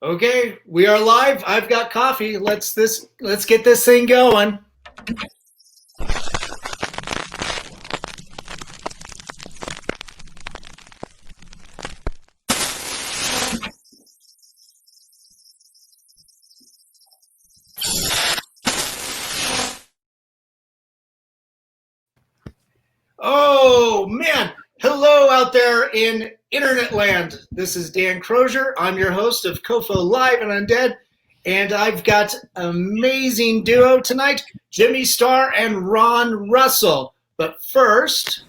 Okay, we are live. I've got coffee. Let's get this thing going. Oh man, hello out there in internet land. This is Dan Crosier. I'm your host of COFOH Live Undead, and I've got an amazing duo tonight, Jimmy Starr and Ron Russell. But first,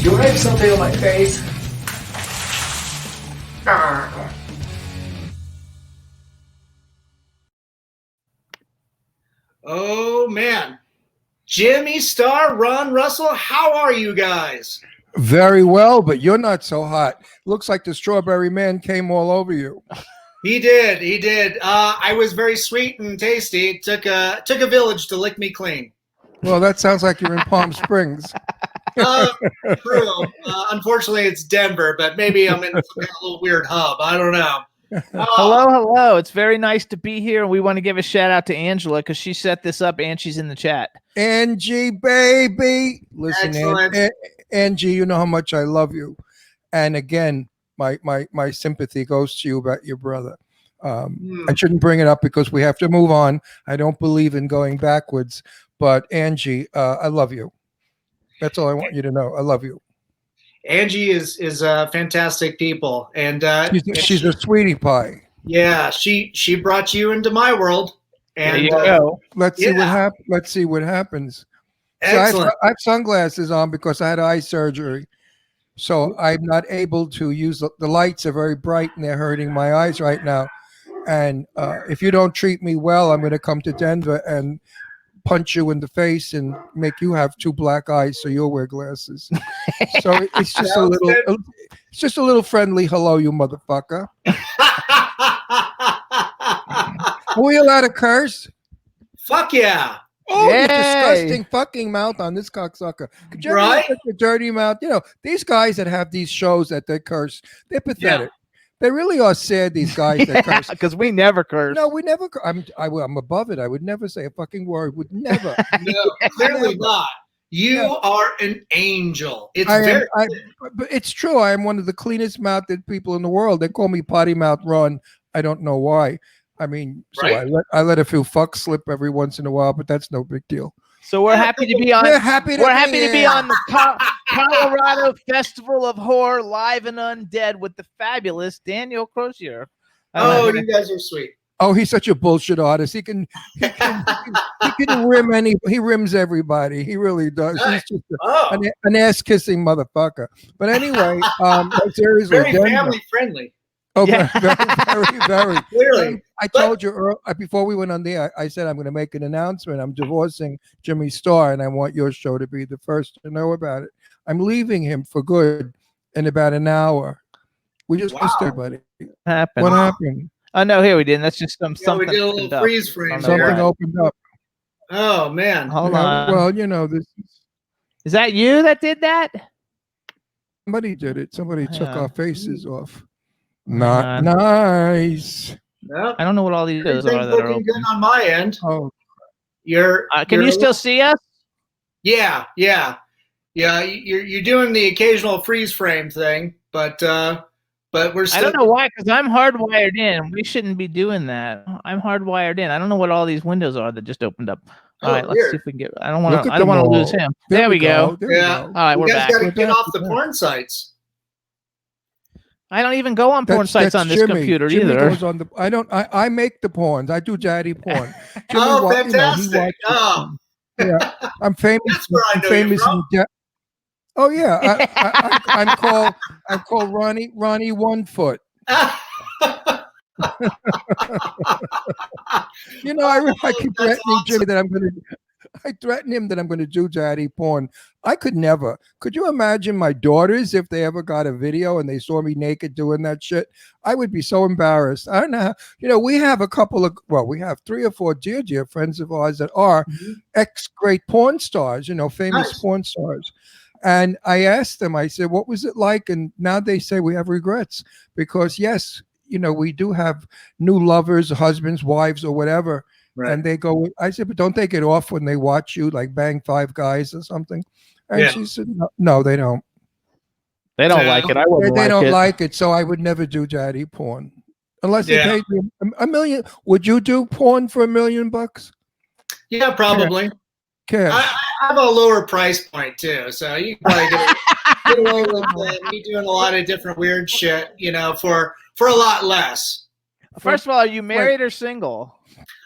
do I have something on my face? Oh man, Jimmy Starr, Ron Russell, how are you guys? Very well, but you're not so hot. Looks like the strawberry man came all over you. He did. I was very sweet and tasty. It took a village to lick me clean. Well, that sounds like you're in Palm Springs. True. Unfortunately, it's Denver, but maybe I'm in some kind of little weird hub. I don't know. Hello. It's very nice to be here. We want to give a shout out to Angela because she set this up and she's in the chat. Angie, baby. Listen, Angie, you know how much I love you. And again, my sympathy goes to you about your brother. I shouldn't bring it up because we have to move on. I don't believe in going backwards. But Angie, I love you. That's all I want you to know. I love you. Angie is fantastic people, and she's a sweetie pie. Yeah, she brought you into my world, and there you go. Let's see what happens. Let's see what happens. Excellent. So I have sunglasses on because I had eye surgery, so I'm not able to use the lights are very bright and they're hurting my eyes right now. And if you don't treat me well, I'm going to come to Denver and punch you in the face and make you have two black eyes so you'll wear glasses. So it's just a little friendly hello, you motherfucker. Are we allowed to curse? Fuck yeah. Oh, you disgusting fucking mouth on this cocksucker. Could you right? Such a dirty mouth? You know, these guys that have these shows that they curse, they're pathetic. Yeah. They really are sad, these guys that curse. Because we never curse. No, we never curse. I'm above it. I would never say a fucking word. Would never. No, clearly not. You are an angel. It's but it's true. I am one of the cleanest mouthed people in the world. They call me Potty Mouth Ron. I don't know why. I mean, so I let a few fucks slip every once in a while, but that's no big deal. So we're happy to be on. We're happy to be on the Colorado Festival of Horror Live and Undead with the fabulous Daniel Crosier. Oh, you guys are sweet. Oh, he's such a bullshit artist. He can rim he rims everybody. He really does. He's just an ass kissing motherfucker. But anyway, seriously, very family friendly. Oh, yeah. very. Clearly. I told you before we went on there, I said I'm going to make an announcement. I'm divorcing Jimmy Starr, and I want your show to be the first to know about it. I'm leaving him for good in about an hour. We just missed everybody. What happened? Oh, no, here we didn't. That's just something. We did a little freeze frame. Something opened up. Oh, man. Hold on. Well, you know, this is that you that did that? Somebody did it. Somebody took our faces off. Not nice. Nope. I don't know what all these are that are looking good on my end. Oh, can you still see us? Yeah. You're doing the occasional freeze frame thing, but we're still. I don't know why, because I'm hardwired in. We shouldn't be doing that. I'm hardwired in. I don't know what all these windows are that just opened up. All right, let's see if we can get. I don't want to lose him. There we go. Yeah. All right, we're back. You guys got to get off the porn sites. I don't even go on porn sites on this computer Jimmy either. Goes on I make the porns. I do daddy porn. Fantastic! Yeah, I'm famous. That's where I know famous you from. Oh yeah, I'm called Ronnie One Foot. You know, I keep threatening awesome. Jimmy that I threaten him that I'm going to do daddy porn. I could never. Could you imagine my daughters if they ever got a video and they saw me naked doing that shit? I would be so embarrassed. I don't know how, you know, we have we have 3 or 4 dear friends of ours that are ex-great porn stars, you know, famous porn stars. And I asked them, I said, what was it like? And now they say we have regrets because yes, you know, we do have new lovers, husbands, wives, or whatever. Right. And they go, I said, but don't they get off when they watch you like bang 5 guys or something? And she said, no, they don't. They don't like it. I wouldn't they like don't it. like it. So I would never do daddy porn unless they paid me $1 million. Would you do porn for $1 million? Yeah, probably. Cash. I have a lower price point too, so you can probably get away with me doing a lot of different weird shit, you know, for a lot less. First of all, are you married or single?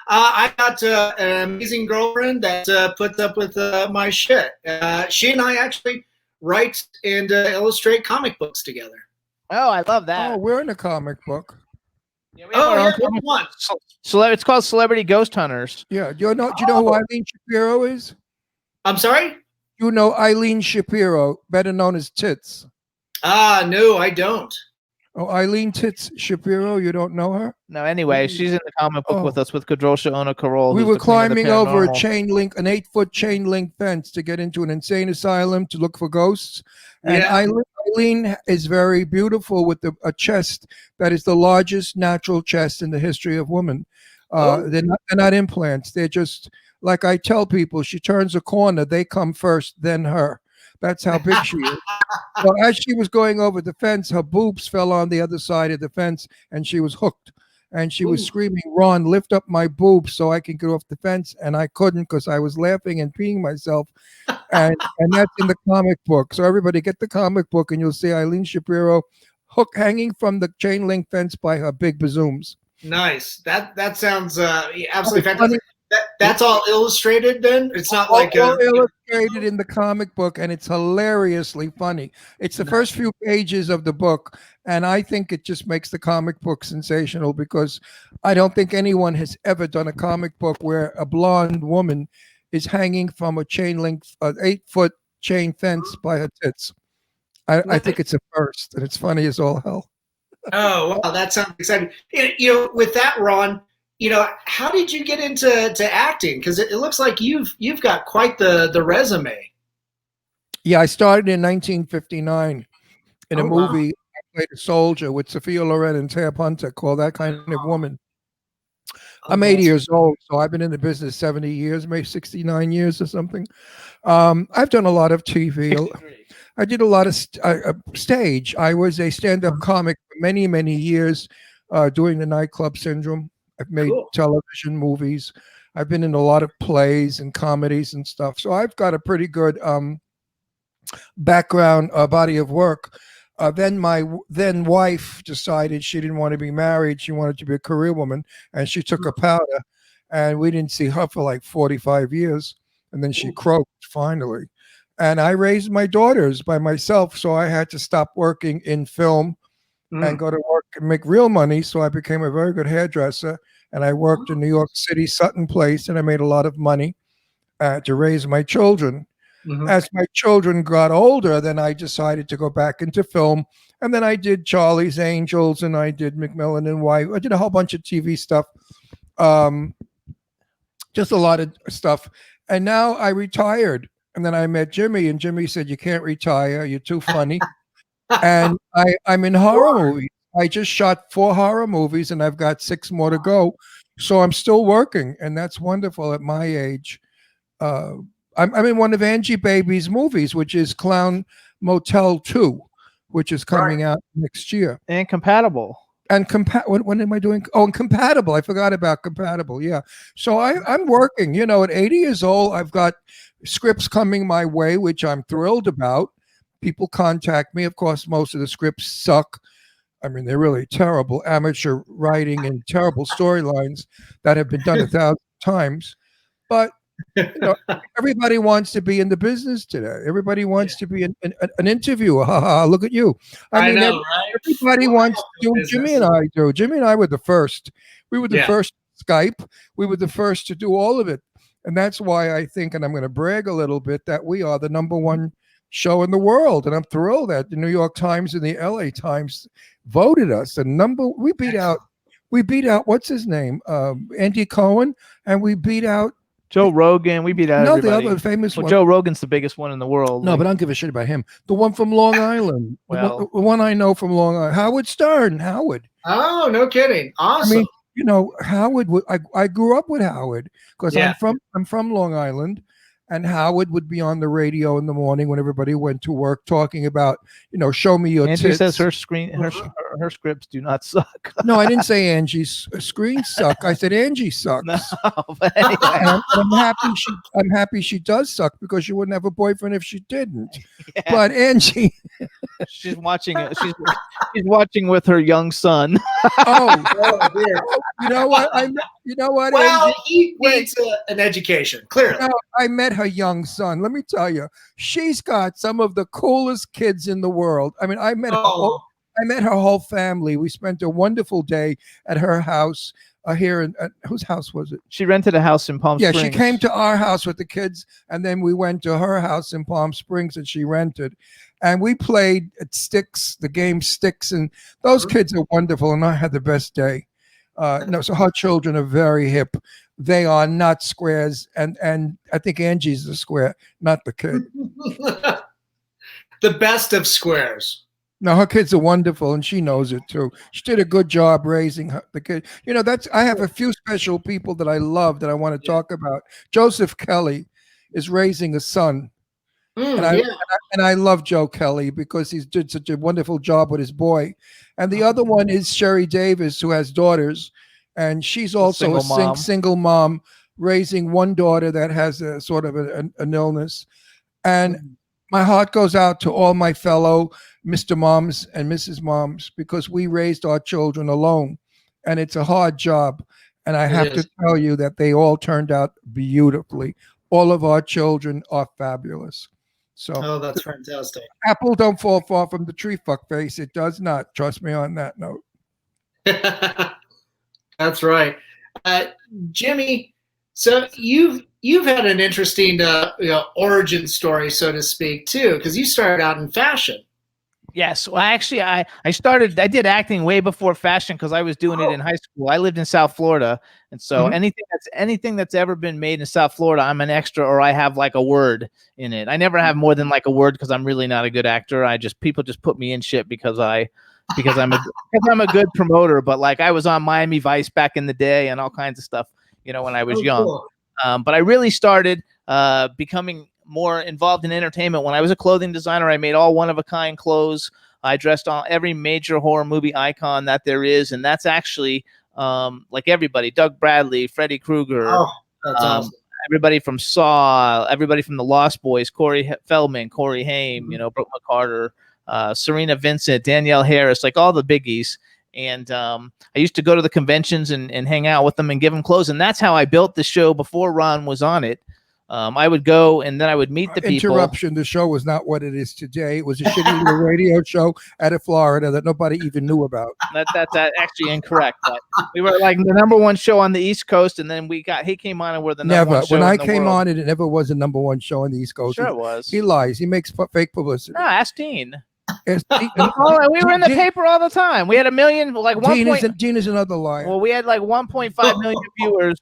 I got an amazing girlfriend that puts up with my shit. She and I actually write and illustrate comic books together. Oh, I love that. Oh, we're in a comic book. Yeah, one. It's called Celebrity Ghost Hunters. Yeah. Do you know who Eileen Shapiro is? I'm sorry? You know Eileen Shapiro, better known as Tits. No, I don't. Oh, Eileen Tits Shapiro, you don't know her? No, anyway, she's in the comic book with us with Kadrosha Ona Carol. We were climbing over an 8-foot chain link fence to get into an insane asylum to look for ghosts. And Eileen is very beautiful with a chest that is the largest natural chest in the history of women. They're not implants. They're just, like I tell people, she turns a corner, they come first, then her. That's how big she is. So as she was going over the fence, her boobs fell on the other side of the fence, and she was hooked. And she was screaming, "Ron, lift up my boobs so I can get off the fence." And I couldn't because I was laughing and peeing myself. And that's in the comic book. So everybody get the comic book, and you'll see Eileen Shapiro hanging from the chain link fence by her big bazooms. Nice. That sounds absolutely fantastic. That's all illustrated then? It's not like all illustrated in the comic book, and it's hilariously funny. It's the first few pages of the book, and I think it just makes the comic book sensational because I don't think anyone has ever done a comic book where a blonde woman is hanging from a 8-foot chain fence by her tits. I think it's a first, and it's funny as all hell. Oh, wow, that sounds exciting. You know, with that, Ron, you know, how did you get into acting? Because it looks like you've got quite the resume. Yeah, I started in 1959 in a movie. I played a soldier with Sophia Loren and Tab Hunter called That Kind of Woman. I'm 80 years old, so I've been in the business 70 years, maybe 69 years or something. I've done a lot of TV. I did a lot of stage. I was a stand-up comic for many, many years doing the Nightclub Syndrome. I've made television movies. I've been in a lot of plays and comedies and stuff. So I've got a pretty good background, body of work. Then my then wife decided she didn't want to be married. She wanted to be a career woman, and she took a powder, and we didn't see her for like 45 years. And then she croaked finally. And I raised my daughters by myself, so I had to stop working in film and go to work and make real money. So I became a very good hairdresser, and I worked in New York City, Sutton Place, and I made a lot of money to raise my children. As my children got older, then I decided to go back into film, and then I did Charlie's Angels, and I did Macmillan and White. I did a whole bunch of TV stuff, just a lot of stuff. And now I retired, and then I met Jimmy, and Jimmy said, "You can't retire. You're too funny." And I'm in horror movies. I just shot 4 horror movies, and I've got 6 more to go. So I'm still working, and that's wonderful at my age. I'm in one of Angie Baby's movies, which is Clown Motel 2, which is coming out next year. And Compatible. And when am I doing? Oh, and Compatible. I forgot about Compatible. Yeah. So I'm working. You know, at 80 years old, I've got scripts coming my way, which I'm thrilled about. People contact me. Of course, most of the scripts suck. I mean, they're really terrible amateur writing and terrible storylines that have been done 1,000 times. But everybody wants to be in the business today. Everybody wants to be an interviewer. Look at you. I know, right? Everybody wants to do what Jimmy and I do. Jimmy and I were the first. We were the first Skype. We were the first to do all of it. And that's why I think, and I'm going to brag a little bit, that we are the #1 show in the world. And I'm thrilled that the New York Times and the LA Times voted us. We beat out, what's his name? Andy Cohen. And we beat out Joe Rogan. We beat out everybody. The other famous one. Joe Rogan's the biggest one in the world. No, but I don't give a shit about him. The one from Long Island. The one I know from Long Island. Howard Stern. Howard. Oh, no kidding. Awesome. I mean, Howard. I grew up with Howard because I'm from Long Island, and Howard would be on the radio in the morning when everybody went to work talking about, show me your Angie tits. says her scripts do not suck. No, I didn't say Angie's screens suck. I said Angie sucks. No, but anyway. I'm happy she does suck because she wouldn't have a boyfriend if she didn't. Yeah. But Angie, she's watching it. She's watching with her young son. Oh dear. You know what? Well, he needs an education. Clearly, I met her young son. Let me tell you, she's got some of the coolest kids in the world. I mean, I met her whole family. We spent a wonderful day at her house here in whose house was it? She rented a house in Palm Springs. Yeah, she came to our house with the kids, and then we went to her house in Palm Springs that she rented. And we played at Sticks, the game Sticks, and those kids are wonderful, and I had the best day. So her children are very hip. They are not squares, and I think Angie's the square, not the kid. The best of squares. No, her kids are wonderful, and she knows it too. She did a good job raising the kid. I have a few special people that I love that I want to talk about. Joseph Kelly is raising a son. And I love Joe Kelly because he's did such a wonderful job with his boy. And the other one is Sherry Davis, who has daughters, and she's also a single mom raising one daughter that has a sort of an illness. And my heart goes out to all my fellow Mr. Moms and Mrs. Moms because we raised our children alone, and it's a hard job. And I have to tell you that they all turned out beautifully. All of our children are fabulous. So, that's fantastic. Apple don't fall far from the tree, fuckface. It does not. Trust me on that note. That's right. Jimmy, so you've had an interesting origin story, so to speak, too, because you started out in fashion. Yes. Well, actually, I did acting way before fashion because I was doing it in high school. I lived in South Florida. And so anything that's ever been made in South Florida, I'm an extra or I have like a word in it. I never have more than like a word because I'm really not a good actor. People just put me in shit because I'm a good promoter. But like I was on Miami Vice back in the day and all kinds of stuff, when I was young. Cool. But I really started becoming more involved in entertainment when I was a clothing designer. I made all one-of-a-kind clothes. I dressed on every major horror movie icon that there is, and that's actually like everybody: Doug Bradley, Freddy Krueger, that's awesome. Everybody from Saw, everybody from the Lost Boys, Corey Feldman, Corey Haim, Brooke McCarter, Serena Vincent, Danielle Harris, like all the biggies. And I used to go to the conventions and hang out with them and give them clothes, and that's how I built the show before Ron was on it. I would go and then I would meet the people. Interruption. The show was not what it is today. It was a shitty little radio show out of Florida that nobody even knew about. That's actually incorrect. But we were like the #1 show on the East Coast, and then he came on and we're the #1 show. When I came on, it never was a #1 show on the East Coast. Sure it was. He lies. He makes fake publicity. No, ask Dean. We were in the paper all the time. We had 1 million, like Dean is another liar. Well, we had like 1.5 million viewers,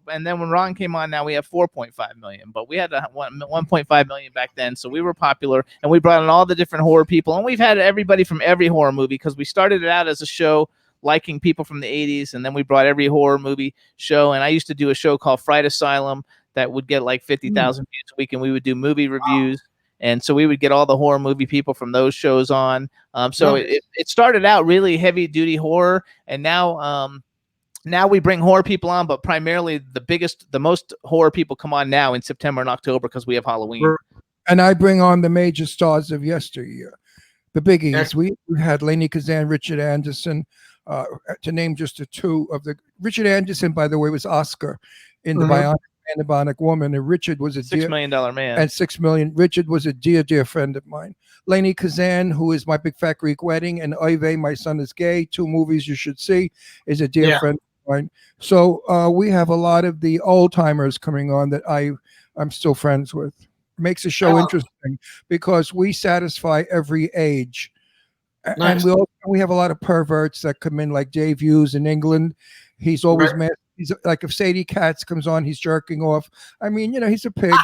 and then when Ron came on, now we have 4.5 million. But we had 1.5 million back then, so we were popular, and we brought in all the different horror people, and we've had everybody from every horror movie because we started it out as a show liking people from the 80s, and then we brought every horror movie show. And I used to do a show called Fright Asylum that would get like 50,000 views a week, and we would do movie reviews. And so we would get all the horror movie people from those shows on. It started out really heavy duty horror, and now we bring horror people on, but primarily the most horror people come on now in September and October because we have Halloween. And I bring on the major stars of yesteryear, the biggies. We had Lainey Kazan, Richard Anderson, to name just the two of the. Richard Anderson, by the way, was Oscar in the Bionic anabolic woman, and Richard was a $6 million man. And 6 million. Richard was a dear friend of mine. Lainey Kazan, who is My Big Fat Greek Wedding, and Oive, My Son is Gay, 2 movies you should see, is a dear friend of mine. So we have a lot of the old timers coming on that I'm still friends with. Makes the show interesting because we satisfy every age. Nice. And we have a lot of perverts that come in, like Dave Hughes in England. He's always mad. He's like, if Sadie Katz comes on, he's jerking off. I mean, he's a pig,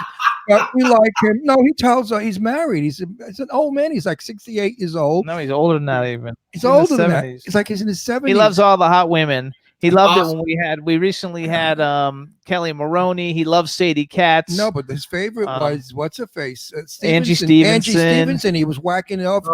but we like him. No, he tells us he's married. He's an old man. He's like 68 years old. No, he's older than that even. He's older than that. He's like, he's in his 70s. He loves all the hot women. He loved it when we recently had Kelly Maroney. He loves Sadie Katz. No, but his favorite was what's her face? Angie Stevenson. Angie Stevenson. He was whacking it off.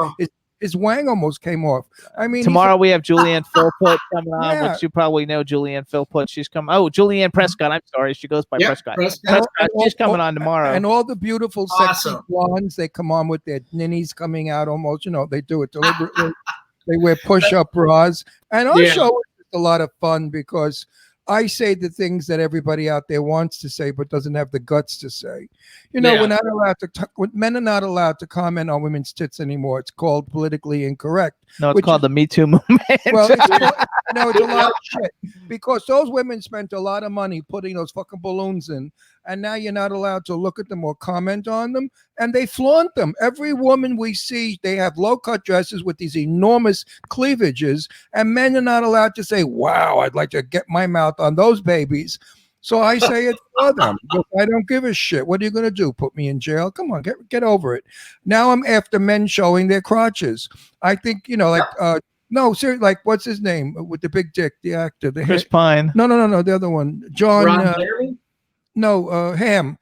His wang almost came off. I mean, tomorrow we have Julianne Philpott coming on, which you probably know. Julianne Philpott. She's coming. Oh, Julianne Prescott. I'm sorry, she goes by Prescott. Prescott. She's coming on tomorrow. And all the beautiful, sexy blondes, they come on with their ninnies coming out almost. They do it deliberately. They wear push-up bras, and our show is a lot of fun because I say the things that everybody out there wants to say but doesn't have the guts to say. We're not allowed to men are not allowed to comment on women's tits anymore. It's called politically incorrect. No, it's called the Me Too movement. Well, it's a lot of shit because those women spent a lot of money putting those fucking balloons in, and now you're not allowed to look at them or comment on them, and they flaunt them. Every woman we see, they have low-cut dresses with these enormous cleavages, and men are not allowed to say, wow, I'd like to get my mouth on those babies. So I say it for them. I don't give a shit. What are you going to do? Put me in jail? Come on, get over it. Now I'm after men showing their crotches. I think, no, seriously, like, what's his name with the big dick, the actor? Chris Pine. No, the other one. John. Hamm.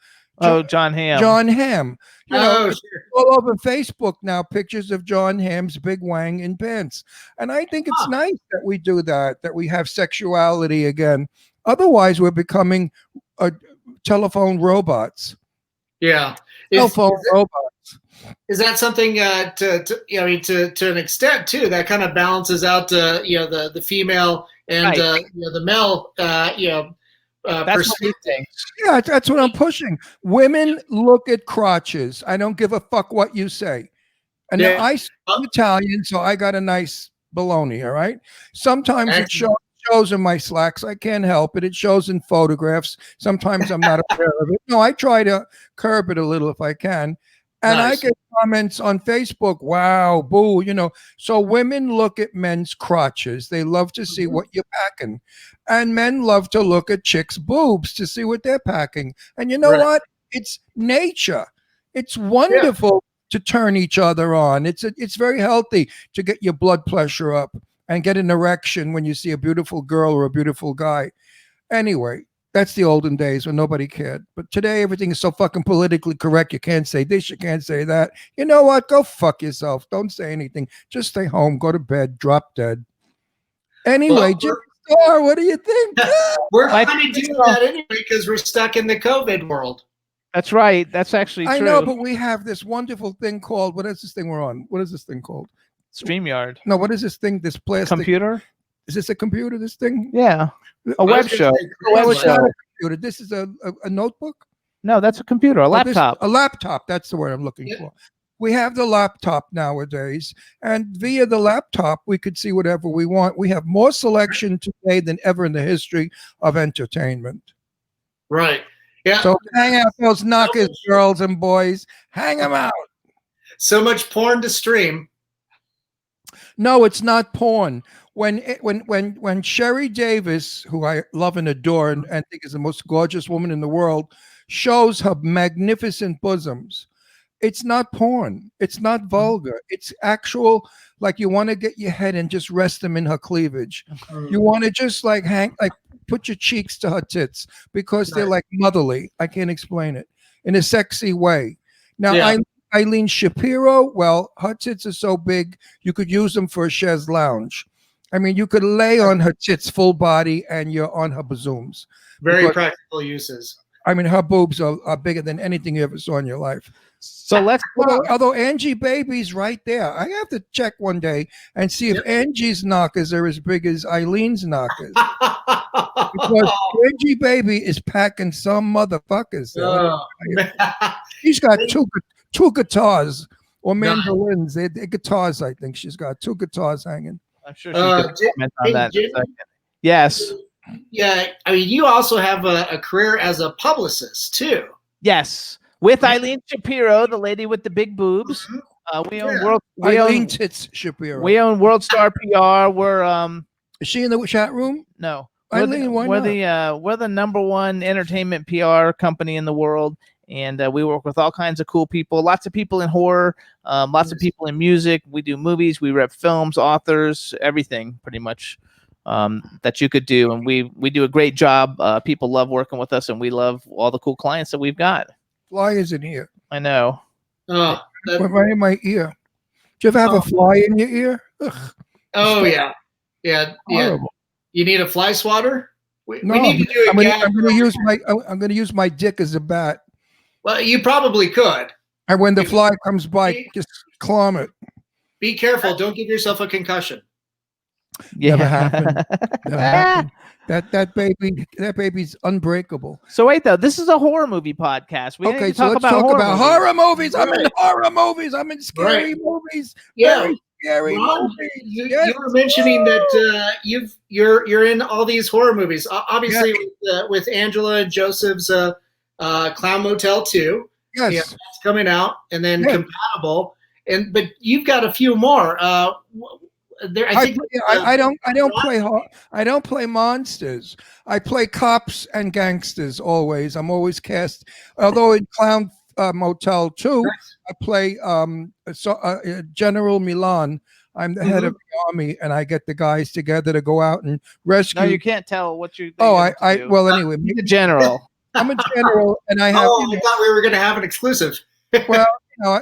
John Hamm. John Hamm. Sure. All over Facebook now, pictures of John Hamm's big wang in pants. And I think it's nice that we do that we have sexuality again. Otherwise, we're becoming telephone robots. Yeah. Telephone robots. Is that something to an extent too that kind of balances out the female and the male that's what he thinks. Yeah, that's what I'm pushing. Women look at crotches. I don't give a fuck what you say. And I'm Italian, so I got a nice baloney. All right. Sometimes it shows in my slacks. I can't help it. It shows in photographs. Sometimes I'm not aware of it. No, I try to curb it a little if I can. And I get comments on Facebook, wow, boo, So women look at men's crotches. They love to see what you're packing. And men love to look at chicks' boobs to see what they're packing. And you know what? It's nature. It's wonderful to turn each other on. It's very healthy to get your blood pressure up and get an erection when you see a beautiful girl or a beautiful guy. Anyway, that's the olden days when nobody cared. But today, everything is so fucking politically correct. You can't say this, you can't say that. You know what? Go fuck yourself. Don't say anything. Just stay home, go to bed, drop dead. Anyway, Jimmy Star, what do you think? We're kind of doing that anyway because we're stuck in the COVID world. That's right. That's actually true. I know, but we have this wonderful thing called, what is this thing we're on? What is this thing called? StreamYard. No, what is this thing? This plastic computer? Is this a computer? This thing? Yeah, a web show. This is a notebook. No, that's a computer. A laptop. A laptop. That's the word I'm looking for. We have the laptop nowadays, and via the laptop, we could see whatever we want. We have more selection today than ever in the history of entertainment. Right. Yeah. So hang out those knockers, girls and boys. Hang them out. So much porn to stream. No, it's not porn. When Sherry Davis, who I love and adore and think is the most gorgeous woman in the world, shows her magnificent bosoms, it's not porn. It's not vulgar. It's actual, like you want to get your head and just rest them in her cleavage. You want to just put your cheeks to her tits because they're like motherly. I can't explain it in a sexy way. Now, Eileen Shapiro, well, her tits are so big, you could use them for a chaise lounge. I mean, you could lay on her tits full body and you're on her bosoms. Very practical uses. I mean, her boobs are bigger than anything you ever saw in your life. So let's although Angie Baby's right there. I have to check one day and see if Angie's knockers are as big as Eileen's knockers. Because Angie Baby is packing some motherfuckers. Oh, She's got two guitars or Nice. mandolins. They're guitars, I think. She's got 2 guitars hanging. I'm sure she could comment on that in a second. Yes. Yeah, I mean, you also have a career as a publicist too. Yes, with Eileen Shapiro, the lady with the big boobs. We own World. Eileen Tits Shapiro. We own World Star PR. We're Is she in the chat room? No. Eileen, why not? We're the #1 entertainment PR company in the world, and we work with all kinds of cool people. Lots of people in horror, lots of people in music. We do movies, we rep films, authors, everything pretty much that you could do, and we do a great job. People love working with us, and we love all the cool clients that we've got. Fly is in here. I know. Right in my ear. Do you ever have a fly in your ear? Ugh. Oh yeah. Horrible. You need a fly swatter? We No, need to do a gag. I'm going to use my dick as a bat. Well, you probably could. And when the fly comes by, just clomb it. Be careful. Don't give yourself a concussion. Yeah. Never happened. Never happened. That baby's unbreakable. So wait, though, this is a horror movie podcast. Okay, so let's talk about horror movies. I'm in horror movies. I'm in scary movies. Yeah. Very scary movies. You were mentioning that you're in all these horror movies. Obviously, with Angela and Joseph's Clown Motel 2. Yes, that's coming out, and then Compatible. But you've got a few more. I don't play monsters. I play cops and gangsters always. I'm always cast. Although in Clown Motel 2, I play General Milan. I'm the head of the army, and I get the guys together to go out and rescue. No, you can't tell what you. Well, anyway, the general. I'm a general, and I have. I thought we were going to have an exclusive. Well,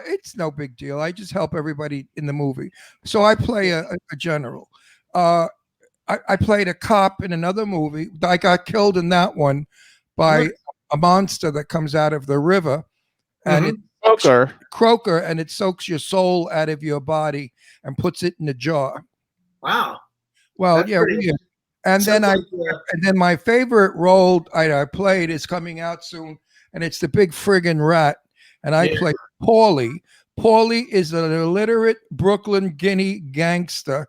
it's no big deal. I just help everybody in the movie. So I play a general. I played a cop in another movie. I got killed in that one by a monster that comes out of the river, and Croaker, and it soaks your soul out of your body and puts it in a jar. Wow. Well, that's weird. And then my favorite role I played is coming out soon, and it's the big friggin' rat. And I play Paulie. Paulie is an illiterate Brooklyn Guinea gangster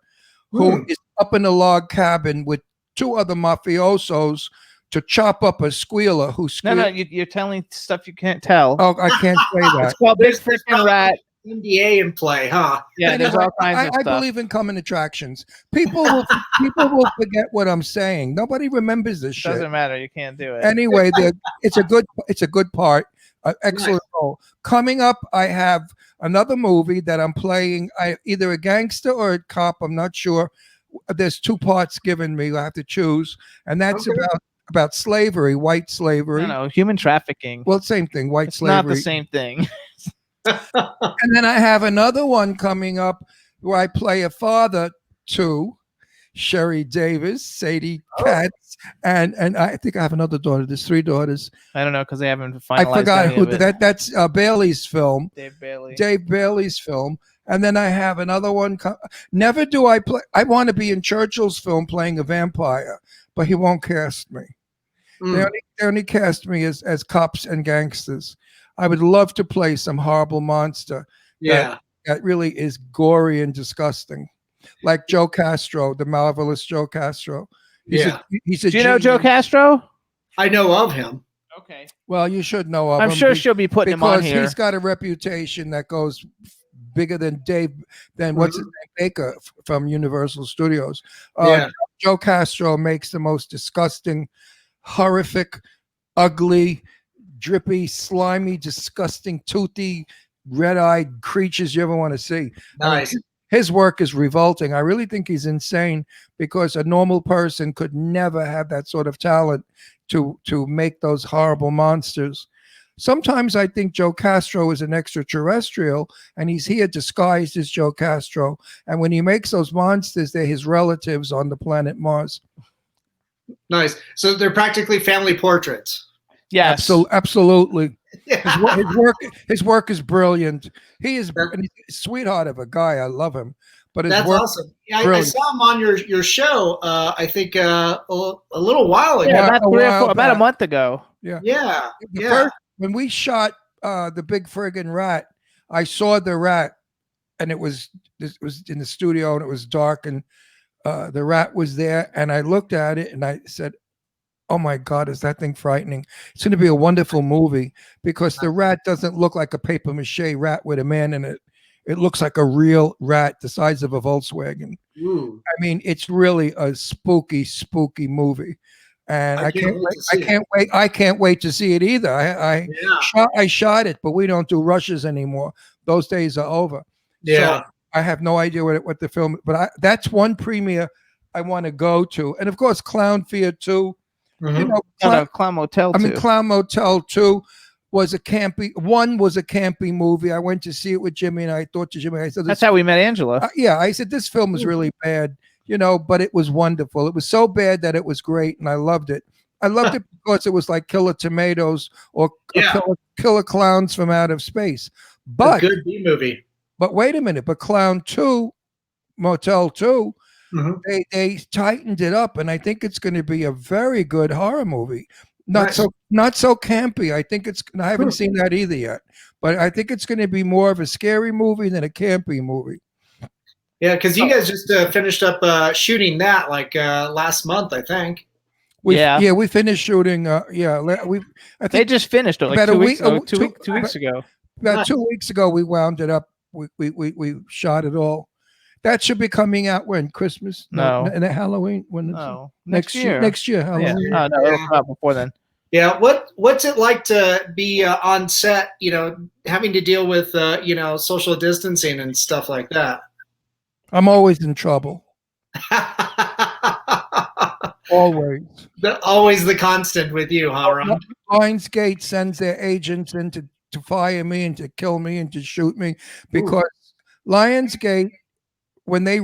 who is up in a log cabin with 2 other mafiosos to chop up a squealer who squeals. No, you're telling stuff you can't tell. Oh, I can't say that. It's called Big Freaking Rat. NDA in play, huh? Yeah, there's all kinds of stuff. I believe in coming attractions. People will forget what I'm saying. Nobody remembers this shit. Doesn't matter. You can't do it. Anyway, it's a good part. Excellent role. Coming up, I have another movie that I'm playing. Either a gangster or a cop. I'm not sure. There's 2 parts given me. I have to choose, and that's about slavery, white slavery. No, human trafficking. Well, same thing. White slavery. Not the same thing. And then I have another one coming up where I play a father to Sherry Davis, Sadie Katz, and I think I have another daughter. There's 3 daughters. I don't know because they haven't finalized. I forgot who that's Bailey's film. Dave Bailey. Dave Bailey's film. And then I have another one. Never do I play. I want to be in Churchill's film playing a vampire, but he won't cast me. They only cast me as cops and gangsters. I would love to play some horrible monster. That really is gory and disgusting. Like Joe Castro, the marvelous Joe Castro. He's a Do you know Joe Castro? I know of him. Okay. Well, you should know of him. I'm sure she'll be putting him on here. Because he's got a reputation that goes bigger than what's his name, Baker from Universal Studios. Joe Castro makes the most disgusting, horrific, ugly, drippy, slimy, disgusting, toothy, red-eyed creatures you ever want to see. Nice. His work is revolting. I really think he's insane because a normal person could never have that sort of talent to make those horrible monsters. Sometimes I think Joe Castro is an extraterrestrial and he's here disguised as Joe Castro. And when he makes those monsters, they're his relatives on the planet Mars. Nice. So they're practically family portraits. Yes. Absolutely. His work is brilliant. He's a sweetheart of a guy. I love him. but his That's work. awesome. Yeah, I Brilliant. saw him on your show. I think a little while ago. Yeah, about a while about a back. month ago. Yeah. Yeah. The Yeah. first, when we shot the big friggin' rat, I saw the rat, and it was in the studio, and it was dark, and the rat was there, and I looked at it, and I said, "Oh my God, is that thing frightening?" It's going to be a wonderful movie because the rat doesn't look like a paper mache rat with a man in it. It looks like a real rat the size of a Volkswagen. Ooh. I mean, it's really a spooky, spooky movie. And I can't wait. I can't wait to see it either. I shot it, but we don't do rushes anymore. Those days are over. Yeah. So I have no idea what the film, but that's one premiere I want to go to. And of course, Clown Fear 2. Mm-hmm. You know, Clown Motel 2. I mean, Clown Motel 2 was a campy. One was a campy movie. I went to see it with Jimmy, and I thought to Jimmy, I said, "That's how we met Angela." Yeah, I said, this film is really bad, but it was wonderful. It was so bad that it was great, and I loved it. I loved it because it was like Killer Tomatoes or Killer Clowns from Outer Space. But a good B movie. But wait a minute. But Clown 2, Motel 2, they tightened it up, and I think it's going to be a very good horror movie. Not so campy. I haven't seen that either yet, but I think it's going to be more of a scary movie than a campy movie. Yeah, because you guys just finished up shooting that like last month, I think. We finished shooting. I think they just finished like about 2 weeks ago. 2 weeks ago. About 2 weeks ago, we wound it up. We shot it all. That should be coming out when Christmas? No, and Halloween? When? No, next year. Next year, Halloween. Yeah. No, it'll come out before then. Yeah, what's it like to be on set? Having to deal with social distancing and stuff like that. I'm always in trouble. Always. Always the constant with you, huh, Ron? Lionsgate sends their agents in to fire me and to kill me and to shoot me because Lionsgate, when they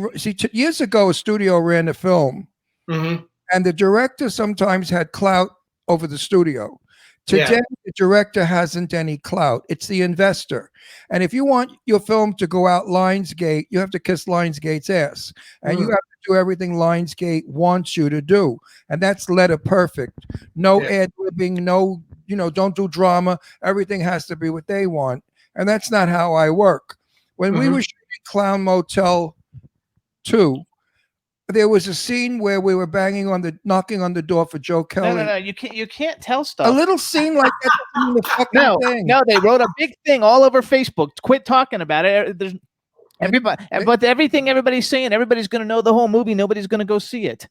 years ago, a studio ran a film, and the director sometimes had clout over the studio. Today, the director hasn't any clout. It's the investor. And if you want your film to go out Lionsgate, you have to kiss Lionsgate's ass. And you have to do everything Lionsgate wants you to do. And that's letter perfect. No ad-libbing, no, don't do drama. Everything has to be what they want. And that's not how I work. When we were shooting Clown Motel 2, there was a scene where we were knocking on the door for Joe Kelly. No, you can't tell stuff. A little scene like that doesn't mean the fucking thing. No, they wrote a big thing all over Facebook. Quit talking about it. There's everybody, but everything everybody's saying, everybody's going to know the whole movie. Nobody's going to go see it.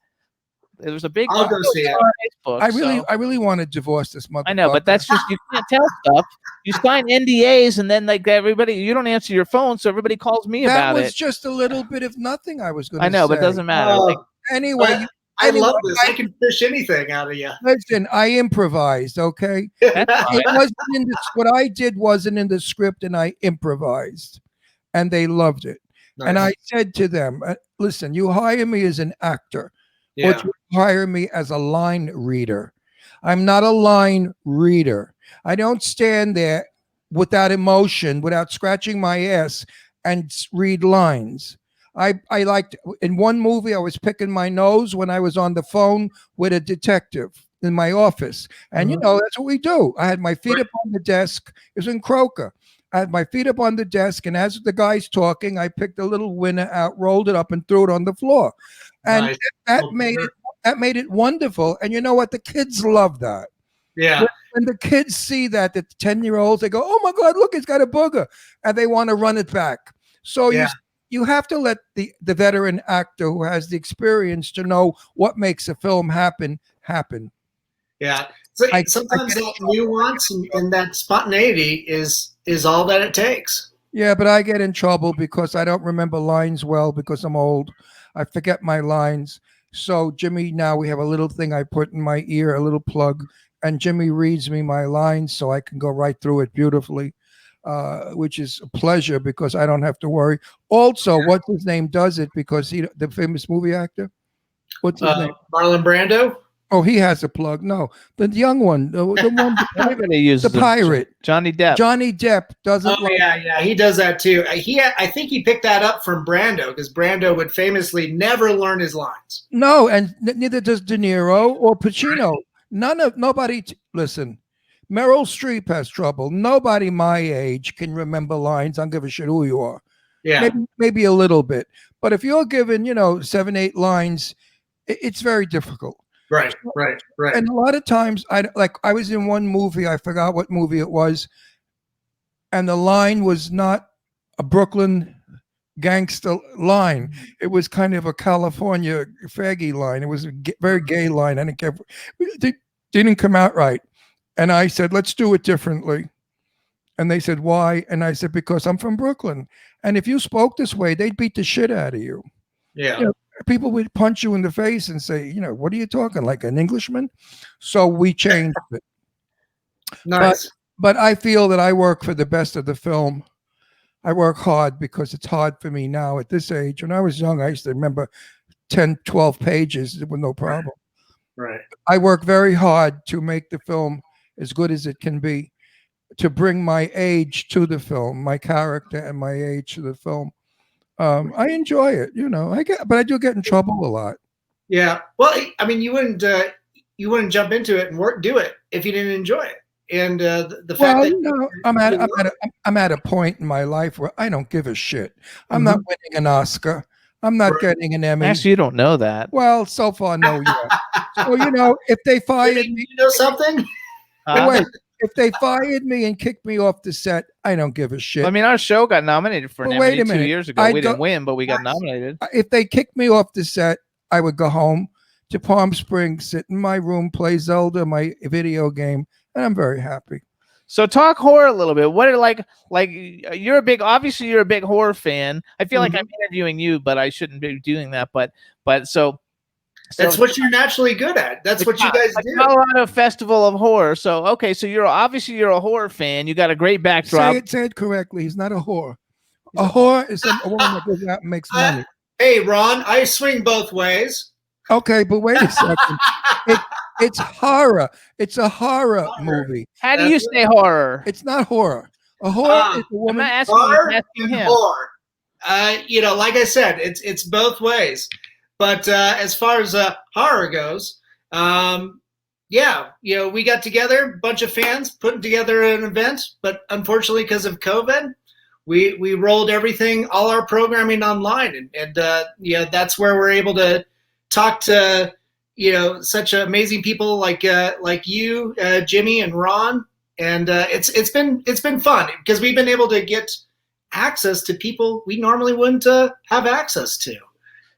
There's a big. I'll go see it. Facebook, I really want to divorce this motherfucker. I know, but that's just you can't tell stuff. You sign NDAs, and then like everybody, you don't answer your phone, so everybody calls me about it. That was just a little bit of nothing I was going to say. I know, but it doesn't matter. Anyway, I love this. I can fish anything out of you. Listen, I improvised. Okay, it wasn't in what I did wasn't in the script, and I improvised, and they loved it. Nice. And I said to them, "Listen, you hire me as an actor, or you hire me as a line reader. I'm not a line reader. I don't stand there without emotion, without scratching my ass and read lines. I liked, in one movie, I was picking my nose when I was on the phone with a detective in my office. And, that's what we do. I had my feet up on the desk. It was in Croker. I had my feet up on the desk, and as the guy's talking, I picked a little winner out, rolled it up, and threw it on the floor. And nice. that made it wonderful. And you know what? The kids love that. Yeah. When the kids see that, the 10-year-olds, they go, "Oh my God, look, he's got a booger," and they want to run it back. So you have to let the veteran actor who has the experience to know what makes a film happen. Yeah. So sometimes that nuance and that spontaneity is all that it takes. Yeah, but I get in trouble because I don't remember lines well because I'm old. I forget my lines. So Jimmy, now we have a little thing I put in my ear, a little plug, and Jimmy reads me my lines so I can go right through it beautifully, which is a pleasure because I don't have to worry. Also, what's his name does it because the famous movie actor. What's his name? Marlon Brando. Oh, he has a plug. No, the young one, the one, Everybody uses the them. pirate. Johnny Depp. Johnny Depp doesn't. Oh yeah, he does that too. I think he picked that up from Brando because Brando would famously never learn his lines. No, and neither does De Niro or Pacino. Nobody. Listen, Meryl Streep has trouble. Nobody my age can remember lines. I don't give a shit who you are. Yeah, Maybe a little bit, but if you're given, 7, 8 lines, it's very difficult. right. And a lot of times, I was in one movie. I forgot what movie it was, and the line was not a Brooklyn gangster line. It was kind of a California faggy line. It was a very gay line. I didn't care. It didn't come out right. And I said, let's do it differently. And they said, why? And I said, because I'm from Brooklyn. And if you spoke this way, they'd beat the shit out of you. Yeah. People would punch you in the face and say, what are you talking, like an Englishman? So we changed it. Nice. But I feel that I work for the best of the film. I work hard because it's hard for me now at this age. When I was young, I used to remember 10, 12 pages with no problem. Right. I work very hard to make the film as good as it can be, to bring my age to the film, my character and my age to the film. I enjoy it, but I do get in trouble a lot. Yeah. Well, I mean, you wouldn't jump into it and do it if you didn't enjoy it. And the fact that I'm at a point in my life where I don't give a shit. I'm not winning an Oscar. I'm not getting an Emmy. Actually, you don't know that. Well, so far, no. Yeah. So if they fired me, you know something. Wait, if they fired me and kicked me off the set, I don't give a shit. I mean, our show got nominated for an Emmy 2 years ago. We didn't win, but we got nominated. If they kicked me off the set, I would go home to Palm Springs, sit in my room, play Zelda, my video game, and I'm very happy. So talk horror a little bit. What are like you're obviously you're a big horror fan. I feel like I'm interviewing you, but I shouldn't be doing that. But that's what you're naturally good at. That's what you guys do. Colorado Festival of Horror. So okay, so you're a horror fan. You got a great backdrop. Say it correctly. He's not a whore. A whore is a woman that goes out and makes money. Hey, Ron, I swing both ways. Okay, but wait a second. It's horror. It's a horror movie. How do you say horror? It's not horror. A horror is a woman. I'm not asking him. Horror. Like I said, it's both ways. But as far as horror goes, we got together, a bunch of fans, putting together an event. But unfortunately, because of COVID, we rolled everything, all our programming online, and that's where we're able to talk to such amazing people like you, Jimmy and Ron, and it's been fun because we've been able to get access to people we normally wouldn't have access to.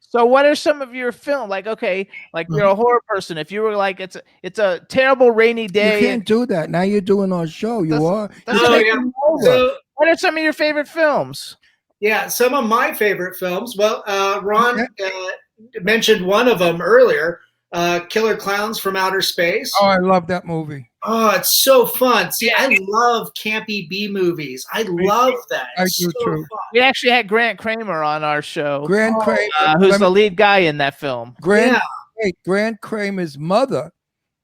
So what are some of your film? Like you're a horror person. If you were like, it's a terrible rainy day. You can't do that. Now you're doing our show. What are some of your favorite films? Yeah, some of my favorite films. Well, Ron mentioned one of them earlier, Killer Clowns from Outer Space. Oh, I love that movie. Oh, it's so fun. See, I love campy B movies. I love that. It's do too. Fun. We actually had Grant Kramer on our show. Grant Kramer, who's the lead guy in that film. Grant Kramer's mother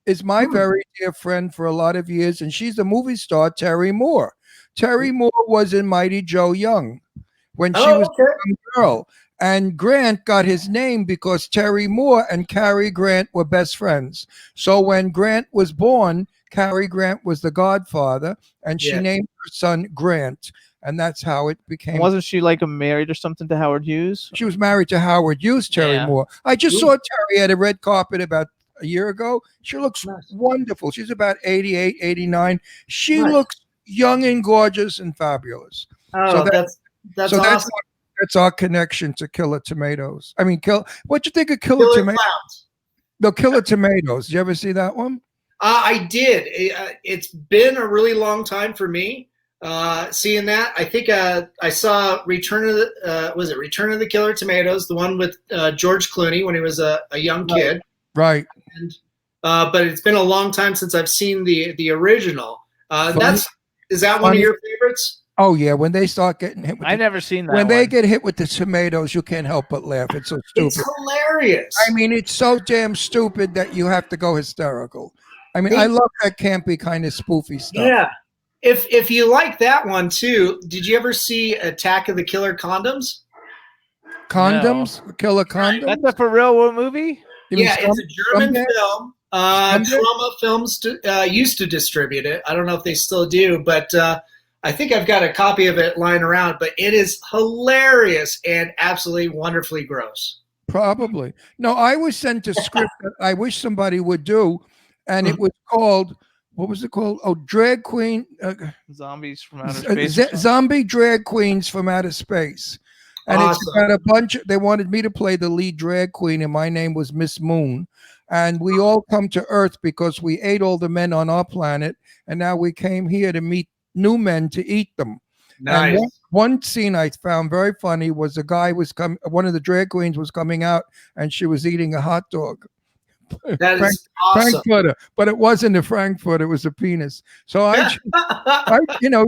is my very dear friend for a lot of years, and she's the movie star Terry Moore. Terry Moore was in Mighty Joe Young when she was a young girl. And Grant got his name because Terry Moore and Cary Grant were best friends. So when Grant was born, Cary Grant was the godfather, and she named her son Grant. And that's how it became. Wasn't she like married or something to Howard Hughes? She was married to Howard Hughes, Terry Moore. I just saw Terry at a red carpet about a year ago. She looks wonderful. She's about 88, 89. She looks young and gorgeous and fabulous. Oh, so that's awesome. That's our connection to Killer Tomatoes. I mean, what'd you think of Killer Tomatoes? No, Killer Tomatoes. Did you ever see that one? I did. It's been a really long time for me seeing that. I think I saw Return of the Killer Tomatoes, the one with George Clooney when he was a young kid. Right. And, but it's been a long time since I've seen the original. Is that one of your favorites? Oh yeah, when they start getting hit with I've never seen that when one. they get hit with the tomatoes, you can't help but laugh. It's so It's stupid. hilarious. I mean, it's so damn stupid that you have to go hysterical. I mean, They- I love that campy kind of spoofy stuff. Yeah. If you like that one too, did you ever see Attack of the Killer Condoms? Condoms, killer condoms. That's a for real movie? You mean Yeah, it's a German Scumbag? film. Scumbag? Trauma Films used to distribute it. I don't know if they still do, but I think I've got a copy of it lying around. But it is hilarious and absolutely wonderfully gross. Probably. No, I was sent a script that I wish somebody would do, and it was called, what was it called? Oh, Drag Queen. Zombies from Outer Space. or something? Zombie Drag Queens from Outer Space. And it's Awesome. got a bunch they wanted me to play the lead drag queen, and my name was Miss Moon. And we all come to Earth because we ate all the men on our planet, and now we came here to meet new men to eat them. Nice. And one scene I found very funny was a guy was coming, one of the drag queens was coming out, and she was eating a hot dog. That is awesome. Frankfurter, but it wasn't a Frankfurter, it was a penis. So I you know,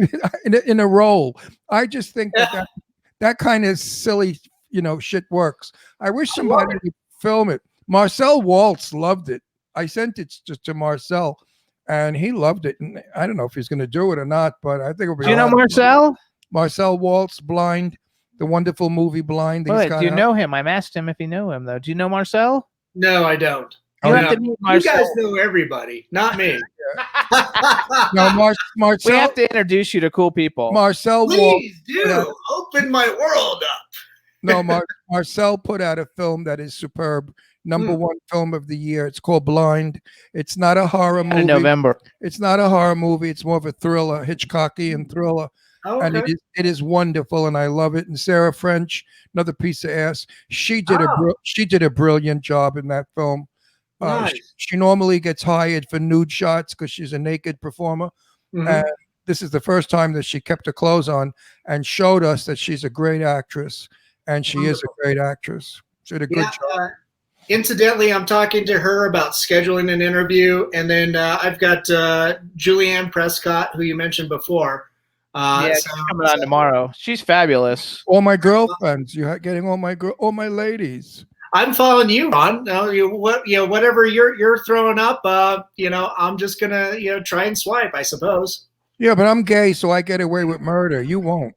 in a role, I just think that kind of silly, shit works. I wish somebody would film it. Marcel Waltz loved it. I sent it to Marcel, and he loved it. And I don't know if he's going to do it or not, but I think it'll be. Do you know Marcel? Marcel Waltz, Blind, the wonderful movie Blind. Wait, do you know him? I asked him if he knew him, though. Do you know Marcel? No, I don't. You have to meet Marcel. You guys know everybody, not me. No, Marcel. We have to introduce you to cool people. Marcel Waltz. Please do. Open my world up. No, Marcel put out a film that is superb. Number one film of the year. It's called Blind. It's not a horror movie. In November. It's not a horror movie. It's more of a thriller, Hitchcockian thriller. Okay. And it is wonderful, and I love it. And Sarah French, another piece of ass. She did a brilliant job in that film. Nice. She normally gets hired for nude shots because she's a naked performer. And this is the first time that she kept her clothes on and showed us that she's a great actress, and she is a great actress. She did a good job. Incidentally, I'm talking to her about scheduling an interview, and then I've got Julianne Prescott, who you mentioned before. She's coming on tomorrow. She's fabulous. All my girlfriends, you're getting all my ladies. I'm following you, Ron. Whatever you're throwing up, I'm just gonna try and swipe, I suppose. Yeah, but I'm gay, so I get away with murder. You won't.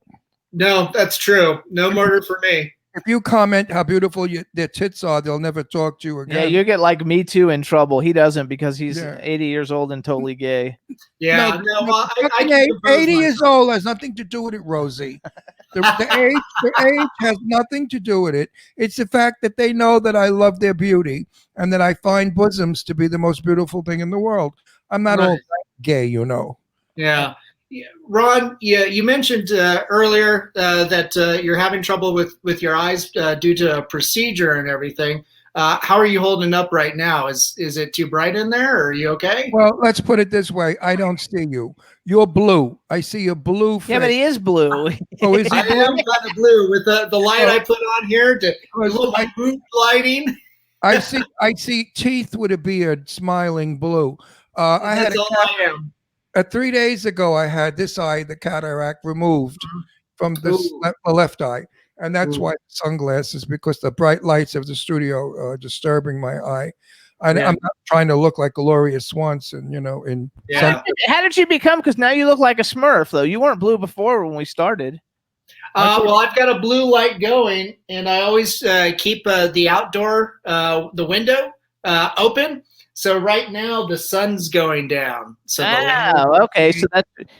No, that's true. No murder for me. If you comment how beautiful their tits are, they'll never talk to you again. Yeah, you get like Me Too in trouble. He doesn't because he's 80 years old and totally gay. Yeah, I 80 years old has nothing to do with it, Rosie. The age has nothing to do with it. It's the fact that they know that I love their beauty and that I find bosoms to be the most beautiful thing in the world. I'm not all gay, Yeah. Ron, you mentioned earlier that you're having trouble with your eyes due to a procedure and everything. How are you holding up right now? Is it too bright in there, or are you okay? Well, let's put it this way. I don't see you. You're blue. I see a blue face. Yeah, but he is blue. Oh, is he I blue? am kind of blue with the light I put on here to look like mood lighting. I see teeth with a beard, smiling blue. That's all I am. 3 days ago, I had this eye, the cataract, removed from the left eye. And that's why sunglasses, because the bright lights of the studio are disturbing my eye. I'm not trying to look like Gloria Swanson, How did you become? Because now you look like a Smurf, though. You weren't blue before when we started. Well, I've got a blue light going, and I always keep the outdoor, the window open. So right now the sun's going down. So okay. So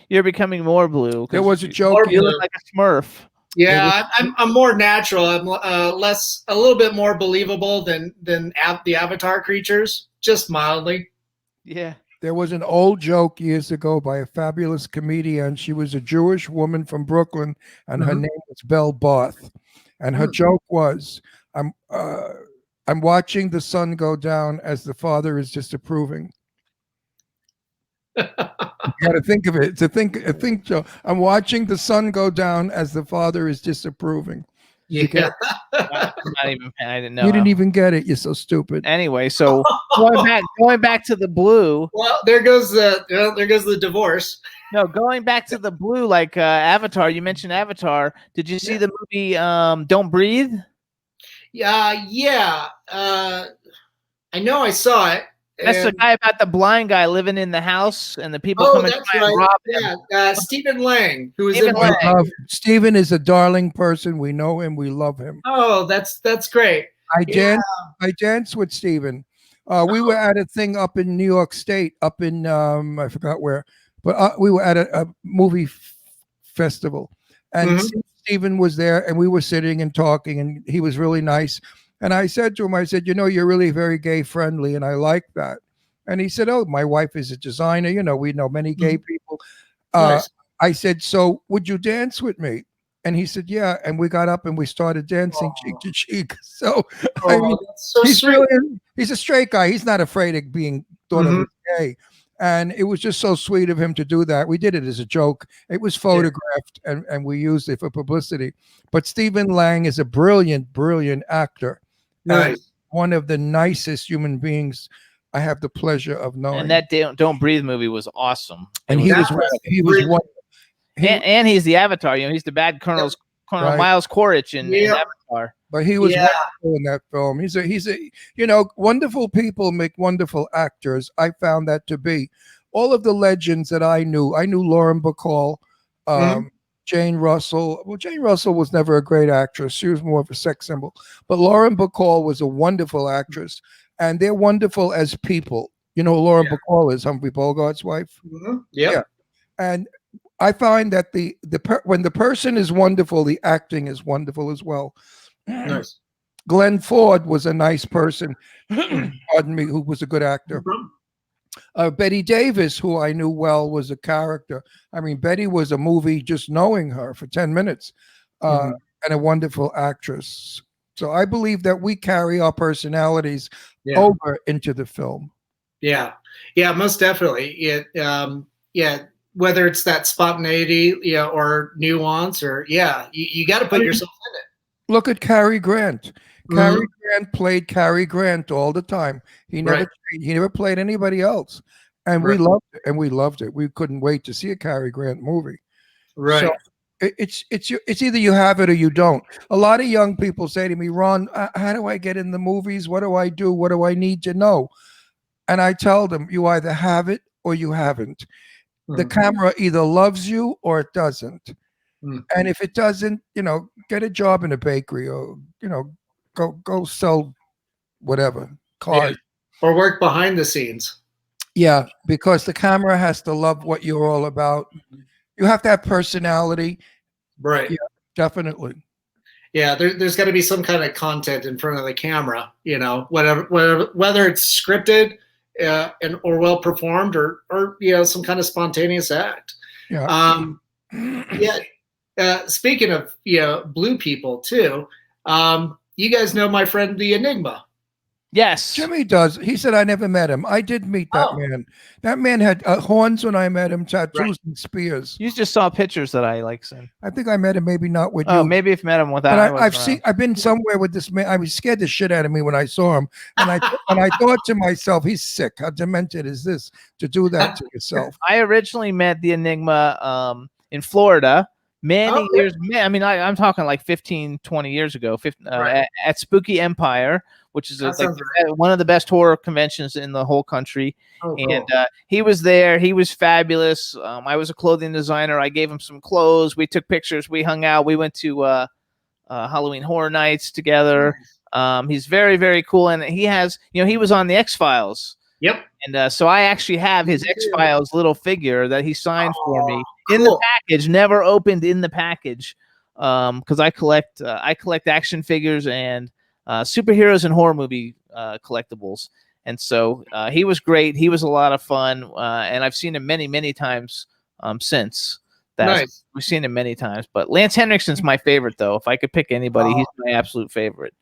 you're becoming more blue. There was a joke. You look like a Smurf. Yeah, I'm more natural. I'm a little bit more believable than the Avatar creatures, just mildly. Yeah. There was an old joke years ago by a fabulous comedian. She was a Jewish woman from Brooklyn, and her name was Belle Barth. And her joke was, I'm watching the sun go down as the father is disapproving. You got to think of it. A think joke. I'm watching the sun go down as the father is disapproving. Yeah. I'm not even. I didn't know. You didn't even get it. You're so stupid. Anyway, so going back to the blue. Well, there goes the divorce. No, going back to the blue, like Avatar. You mentioned Avatar. Did you see the movie Don't Breathe? Yeah. I know I saw it. That's the guy about the blind guy living in the house, and the people come and try and rob him. Yeah, Stephen Lang, who is Stephen in Lang. Stephen is a darling person. We know him. We love him. Oh, that's great. I danced with Stephen. We were at a thing up in New York State, up in I forgot where, but we were at a movie festival, and Stephen was there, and we were sitting and talking, and he was really nice. And I said to him, I said, you're really very gay friendly, and I like that. And he said, oh, my wife is a designer. We know many gay people. Nice. I said, so would you dance with me? And he said, yeah. And we got up and we started dancing cheek to cheek. So, I mean, that's so sweet. He's a straight guy. He's not afraid of being thought of as gay. And it was just so sweet of him to do that. We did it as a joke. It was photographed and we used it for publicity. But Stephen Lang is a brilliant, brilliant actor. Nice. One of the nicest human beings I have the pleasure of knowing. And that Don't Breathe movie was awesome. And he was one. And he's the Avatar. He's the bad Colonel Miles Quaritch in Avatar. But he was wonderful in that film. He's a wonderful people make wonderful actors. I found that to be all of the legends that I knew. I knew Lauren Bacall, Jane Russell. Well, Jane Russell was never a great actress. She was more of a sex symbol. But Lauren Bacall was a wonderful actress, and they're wonderful as people. Lauren Bacall is Humphrey Bogart's wife. Yeah. And I find that when the person is wonderful, the acting is wonderful as well. Nice. Glenn Ford was a nice person, pardon me, who was a good actor. Betty Davis, who I knew well, was a character. I mean, Betty was a movie just knowing her for 10 minutes, and a wonderful actress. So I believe that we carry our personalities over into the film. Yeah, most definitely. Whether it's that spontaneity, or nuance, or you got to put yourself in it. Look at Cary Grant. Cary Grant played Cary Grant all the time. He never played anybody else, and we loved it. We couldn't wait to see a Cary Grant movie. Right. So it's either you have it or you don't. A lot of young people say to me, Ron, how do I get in the movies? What do I do? What do I need to know? And I tell them, you either have it or you haven't. The camera either loves you or it doesn't. And if it doesn't, get a job in a bakery or, go sell whatever, cars. Or work behind the scenes. Yeah, because the camera has to love what you're all about. You have to have personality. Right. Yeah, definitely. Yeah, there's got to be some kind of content in front of the camera, whether it's scripted or well performed or some kind of spontaneous act. Yeah. Speaking of blue people too, you guys know my friend the Enigma. Yes, Jimmy does. He said I never met him. I did meet that man. That man had horns when I met him, tattoos and spears. You just saw pictures that I sent. I think I met him, maybe not with you. Oh, maybe if met him without. I've been somewhere with this man. I was scared the shit out of me when I saw him, and I thought to myself, he's sick. How demented is this to do that to yourself? I originally met the Enigma in Florida. Many years, I'm talking like 15, 20 years ago, at Spooky Empire, which is one of the best horror conventions in the whole country. And he was there. He was fabulous. I was a clothing designer. I gave him some clothes. We took pictures. We hung out. We went to Halloween Horror Nights together. He's very, very cool. And he has, he was on the X-Files. Yep. And so I actually have his X-Files little figure that he signed for me in the package, never opened in the package, because I collect action figures and superheroes and horror movie collectibles. And so he was great. He was a lot of fun, and I've seen him many, many times since. Nice. We've seen him many times. But Lance Henriksen's my favorite, though. If I could pick anybody, he's my absolute favorite.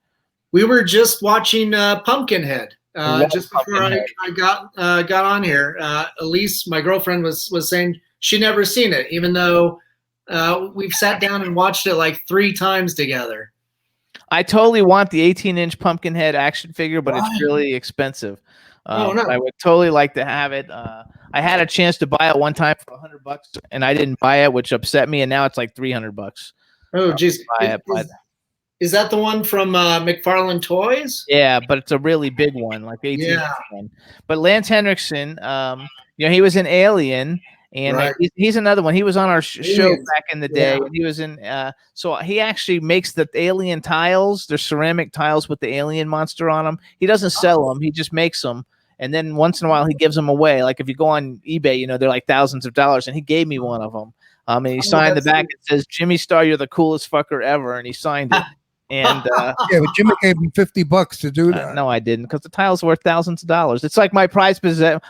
We were just watching Pumpkinhead. Just before I got on here, Elise, my girlfriend, was saying she never seen it, even though we've sat down and watched it like 3 times together. I totally want the 18-inch Pumpkinhead action figure, but it's really expensive. Oh, no. I would totally like to have it. I had a chance to buy it one time for $100, and I didn't buy it, which upset me. And now it's like $300. Oh, geez. Is that the one from McFarlane Toys? Yeah, but it's a really big one, like 18 one. But Lance Henriksen, he was in Alien, and he's another one. He was on our show back in the day. And he was in. So he actually makes the alien tiles. They're ceramic tiles with the alien monster on them. He doesn't sell them. He just makes them. And then once in a while, he gives them away. Like if you go on eBay, they're like thousands of dollars. And he gave me one of them. And he signed the back. It says, "Jimmy Star, you're the coolest fucker ever." And he signed it. And yeah, but Jimmy gave me $50 to do that. No, I didn't, because the tile's worth thousands of dollars. It's like my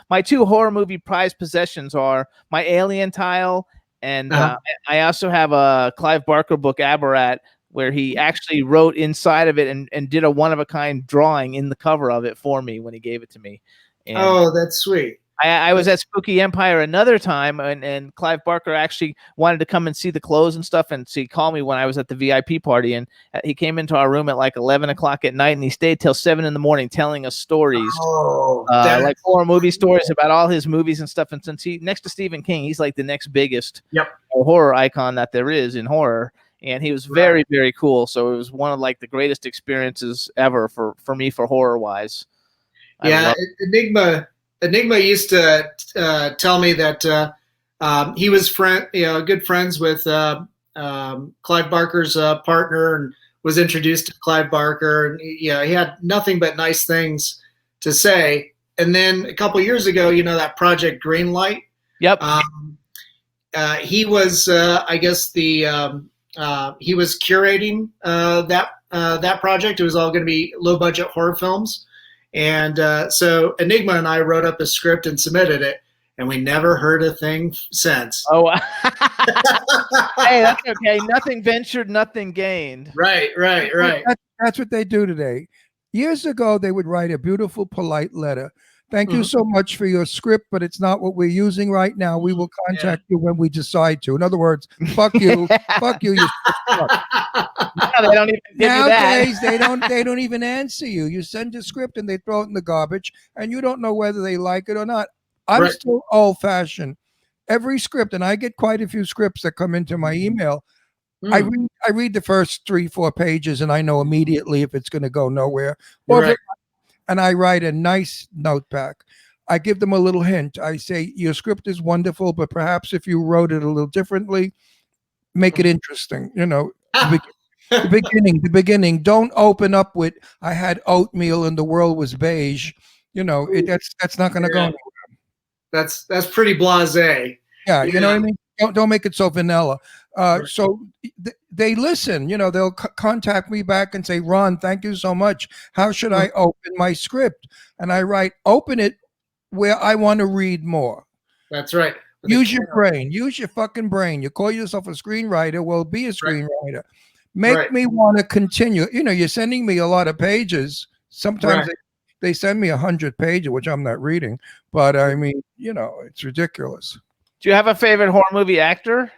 my two horror movie prized possessions are my Alien tile, and I also have a Clive Barker book, Aberrat, where he actually wrote inside of it and did a one-of-a-kind drawing in the cover of it for me when he gave it to me. And that's sweet. I was at Spooky Empire another time, and Clive Barker actually wanted to come and see the clothes and stuff, and so he called me when I was at the VIP party, and he came into our room at like 11 o'clock at night, and he stayed till 7 in the morning telling us stories, like horror movie stories about all his movies and stuff. And since he next to Stephen King, he's like the next biggest horror icon that there is in horror. And he was very, very cool. So it was one of like the greatest experiences ever for me for horror wise. Yeah, Enigma used to tell me that he was good friends with Clive Barker's partner, and was introduced to Clive Barker, and he had nothing but nice things to say. And then a couple of years ago, that Project Greenlight. Yep. He was, I guess he was curating that project. It was all going to be low budget horror films. And so Enigma and I wrote up a script and submitted it, and we never heard a thing since. Oh, hey, that's okay. Nothing ventured, nothing gained. Right. That's what they do today. Years ago, they would write a beautiful, polite letter. Thank you so much for your script, but it's not what we're using right now. We will contact you when we decide to. In other words, fuck you, fuck you. You no, they don't even give Nowadays, they don't even answer you. You send a script and they throw it in the garbage, and you don't know whether they like it or not. I'm still old-fashioned. Every script, and I get quite a few scripts that come into my email. I read the first 3-4 pages, and I know immediately if it's going to go nowhere. And I write a nice note back. I give them a little hint. I say, your script is wonderful, but perhaps if you wrote it a little differently, make it interesting. The beginning. Don't open up with, I had oatmeal and the world was beige. That's not going to go anywhere. That's pretty blasé. Yeah, you know what I mean? Don't make it so vanilla. So they listen, they'll contact me back and say, Ron, thank you so much. How should I open my script? And I write, open it where I want to read more. That's right. Use your brain. Use your fucking brain. You call yourself a screenwriter. Well, be a screenwriter. Make me want to continue. You're sending me a lot of pages. Sometimes they send me 100 pages, which I'm not reading. But I mean, it's ridiculous. Do you have a favorite horror movie actor?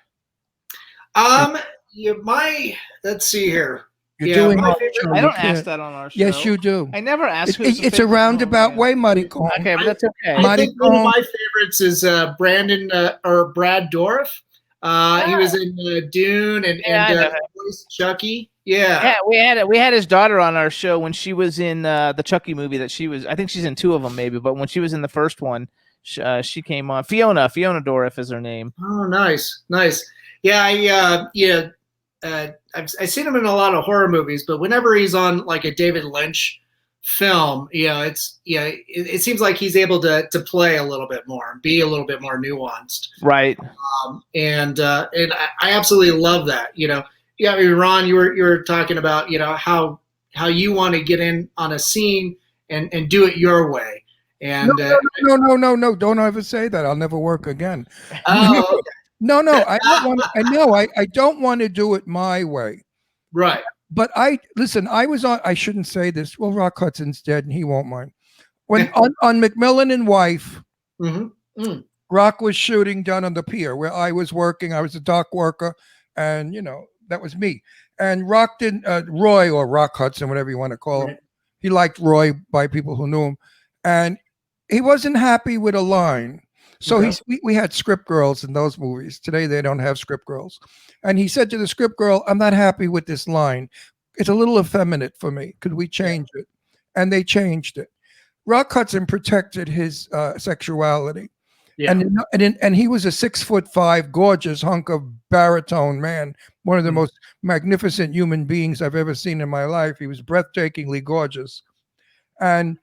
Let's see here. You're doing I don't ask that on our show. Yes, you do. I never ask. It's a roundabout way, Muddy Cone. Okay, but that's okay. I think one of my favorites is Brad Dourif. He was in Dune and Chucky. Yeah, we had his daughter on our show when she was in the Chucky movie. I think she's in 2 of them maybe, but when she was in the first one, she came on. Fiona Dourif is her name. Oh, nice. Yeah, I've seen him in a lot of horror movies, but whenever he's on like a David Lynch film, it seems like he's able to play a little bit more, be a little bit more nuanced. Right. And I absolutely love that. Ron, you were talking about how you want to get in on a scene and do it your way. And no, don't ever say that. I'll never work again. Oh, okay. No, I don't want. I don't want to do it my way. Right. But I was on. I shouldn't say this. Well, Rock Hudson's dead, and he won't mind. When on McMillan and Wife, Rock was shooting down on the pier where I was working. I was a dock worker, and that was me. And Rock didn't, Roy or Rock Hudson, whatever you want to call him. He liked Roy by people who knew him, and he wasn't happy with a line. So we had script girls in those movies. Today they don't have script girls. And he said to the script girl, "I'm not happy with this line. It's a little effeminate for me. Could we change it?" And they changed it. Rock Hudson protected his sexuality. Yeah. And he was a 6'5", gorgeous hunk of baritone man, one of the most magnificent human beings I've ever seen in my life. He was breathtakingly gorgeous. And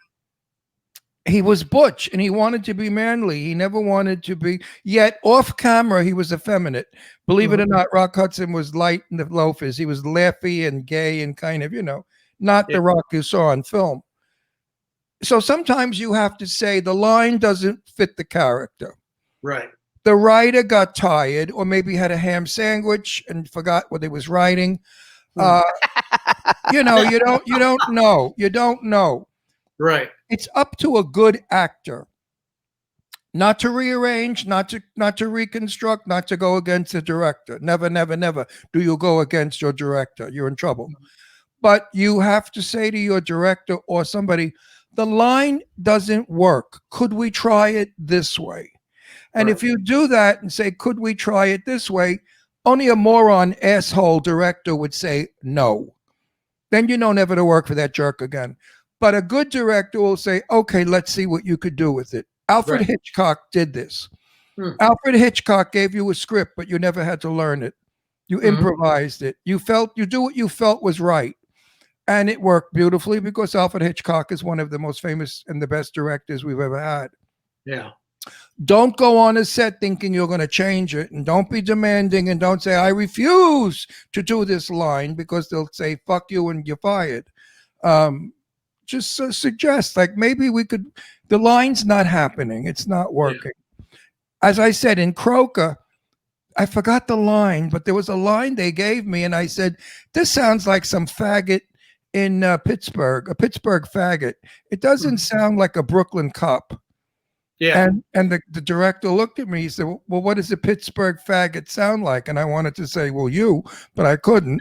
he was butch, and he wanted to be manly. He never wanted to be, yet off camera, he was effeminate. Believe it or not, Rock Hudson was light in the loafers. He was laughy and gay and kind of, not the Rock you saw on film. So sometimes you have to say the line doesn't fit the character. Right. The writer got tired, or maybe had a ham sandwich and forgot what he was writing. You don't know. You don't know. Right. It's up to a good actor not to rearrange, not to reconstruct, not to go against the director. Never, never, never do you go against your director. You're in trouble. But you have to say to your director or somebody, the line doesn't work. Could we try it this way? And if you do that and say, could we try it this way? Only a moron asshole director would say no. Then you know never to work for that jerk again. But a good director will say, okay, let's see what you could do with it. Alfred Hitchcock did this. Alfred Hitchcock gave you a script, but you never had to learn it. You improvised it. You do what you felt was right. And it worked beautifully because Alfred Hitchcock is one of the most famous and the best directors we've ever had. Yeah. Don't go on a set thinking you're going to change it, and don't be demanding, and don't say, I refuse to do this line, because they'll say, fuck you, and you're fired. Just suggest, like, maybe we could, the line's not happening. It's not working. Yeah. As I said, in Croker, I forgot the line, but there was a line they gave me, and I said, this sounds like some faggot in Pittsburgh, a Pittsburgh faggot. It doesn't sound like a Brooklyn cop. Yeah. And the director looked at me, he said, well, what does a Pittsburgh faggot sound like? And I wanted to say, well, you, but I couldn't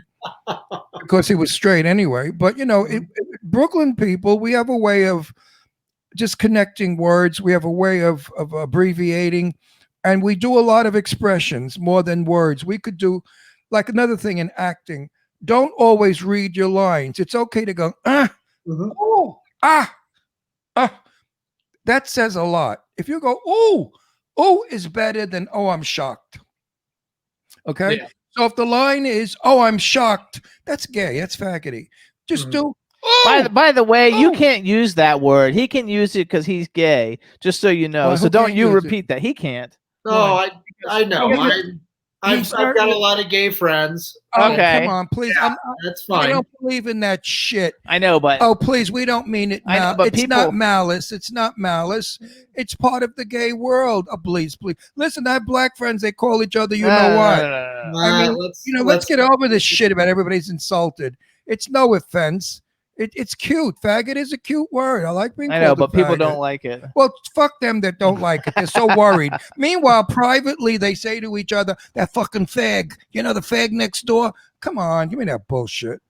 because he was straight anyway. But, Brooklyn people, we have a way of just connecting words. We have a way of abbreviating, and we do a lot of expressions more than words. We could do, like, another thing in acting, don't always read your lines. It's okay to go, oh, that says a lot. If you go, oh is better than, oh, I'm shocked. Okay? Yeah. So if the line is, oh, I'm shocked, that's gay. That's faggoty. Just do, oh. By the way, you can't use that word. He can use it because he's gay, just so you know. Well, so don't you repeat that. He can't. Oh, I know. I've got a lot of gay friends. Okay. Come on, please. Yeah, that's fine. I don't believe in that shit. I know, but... Oh, please, we don't mean it. It's not malice. It's not malice. It's part of the gay world. Oh, please. Listen, I have black friends. They call each other, you know what? I mean, let's get over this shit about everybody's insulted. It's no offense. It's cute. Faggot is a cute word. I like being called but people don't like it. Well, fuck them that don't like it. They're so worried. Meanwhile, privately, they say to each other, that fucking fag, the fag next door. Come on, give me that bullshit.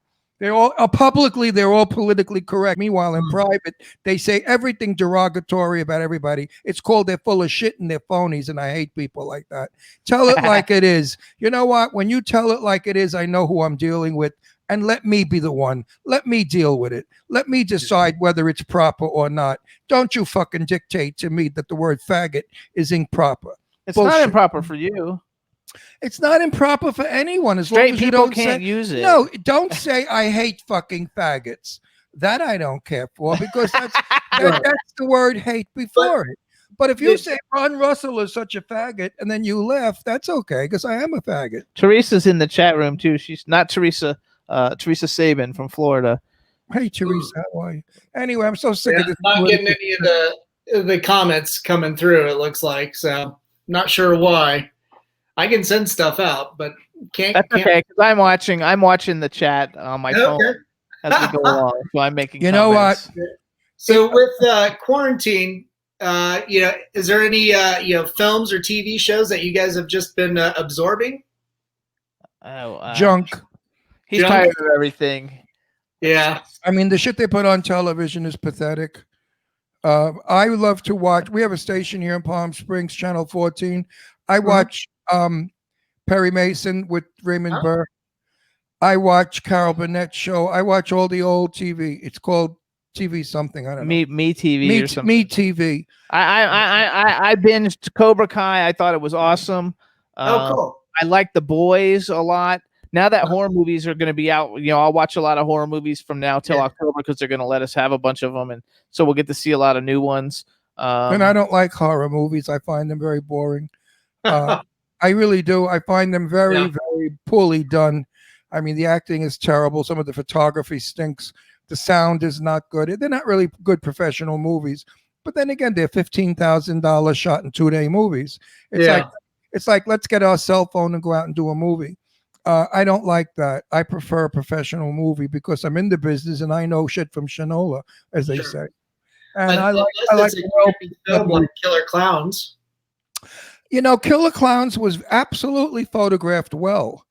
They're all publicly, they're all politically correct. Meanwhile, in private, they say everything derogatory about everybody. It's called they're full of shit and they're phonies, and I hate people like that. Tell it like it is. You know what? When you tell it like it is, I know who I'm dealing with. And let me be the one. Let me deal with it. Let me decide whether it's proper or not. Don't you fucking dictate to me that the word faggot is improper. It's not improper for you. It's not improper for anyone. As Straight long as you people don't can't use it. No, don't say I hate fucking faggots. That I don't care for, because that's the word hate before it. But if you say Ron Russell is such a faggot and then you laugh, that's okay, because I am a faggot. Teresa's in the chat room too. She's not Teresa. Teresa Sabin from Florida. Hey, Teresa, how are you? Anyway, I'm so sick of this. Not getting any of the comments coming through, it looks like. So, not sure why. I can send stuff out, but can't. That's okay, because I'm watching the chat on my phone as we go along. So I'm making. You know what? So with quarantine, is there any films or TV shows that you guys have just been absorbing? Junk. He's Junk? tired of everything. Yeah. I mean, the shit they put on television is pathetic. I love to watch. We have a station here in Palm Springs, Channel 14. I watch Perry Mason with Raymond Burr. I watch Carol Burnett's show. I watch all the old TV. It's called TV something. I don't know. Me TV or something. Me TV. I binged Cobra Kai. I thought it was awesome. Cool. I like The Boys a lot. Now that horror movies are going to be out, I'll watch a lot of horror movies from now till October because they're going to let us have a bunch of them, and so we'll get to see a lot of new ones. And I don't like horror movies. I find them very boring. I really do. I find them very, very poorly done. I mean, the acting is terrible. Some of the photography stinks. The sound is not good. They're not really good professional movies. But then again, they're $15,000 shot in 2-day movies. It's like let's get our cell phone and go out and do a movie. I don't like that. I prefer a professional movie because I'm in the business and I know shit from Shinola, as they say. And I like film like Killer Clowns. Killer Clowns was absolutely photographed well.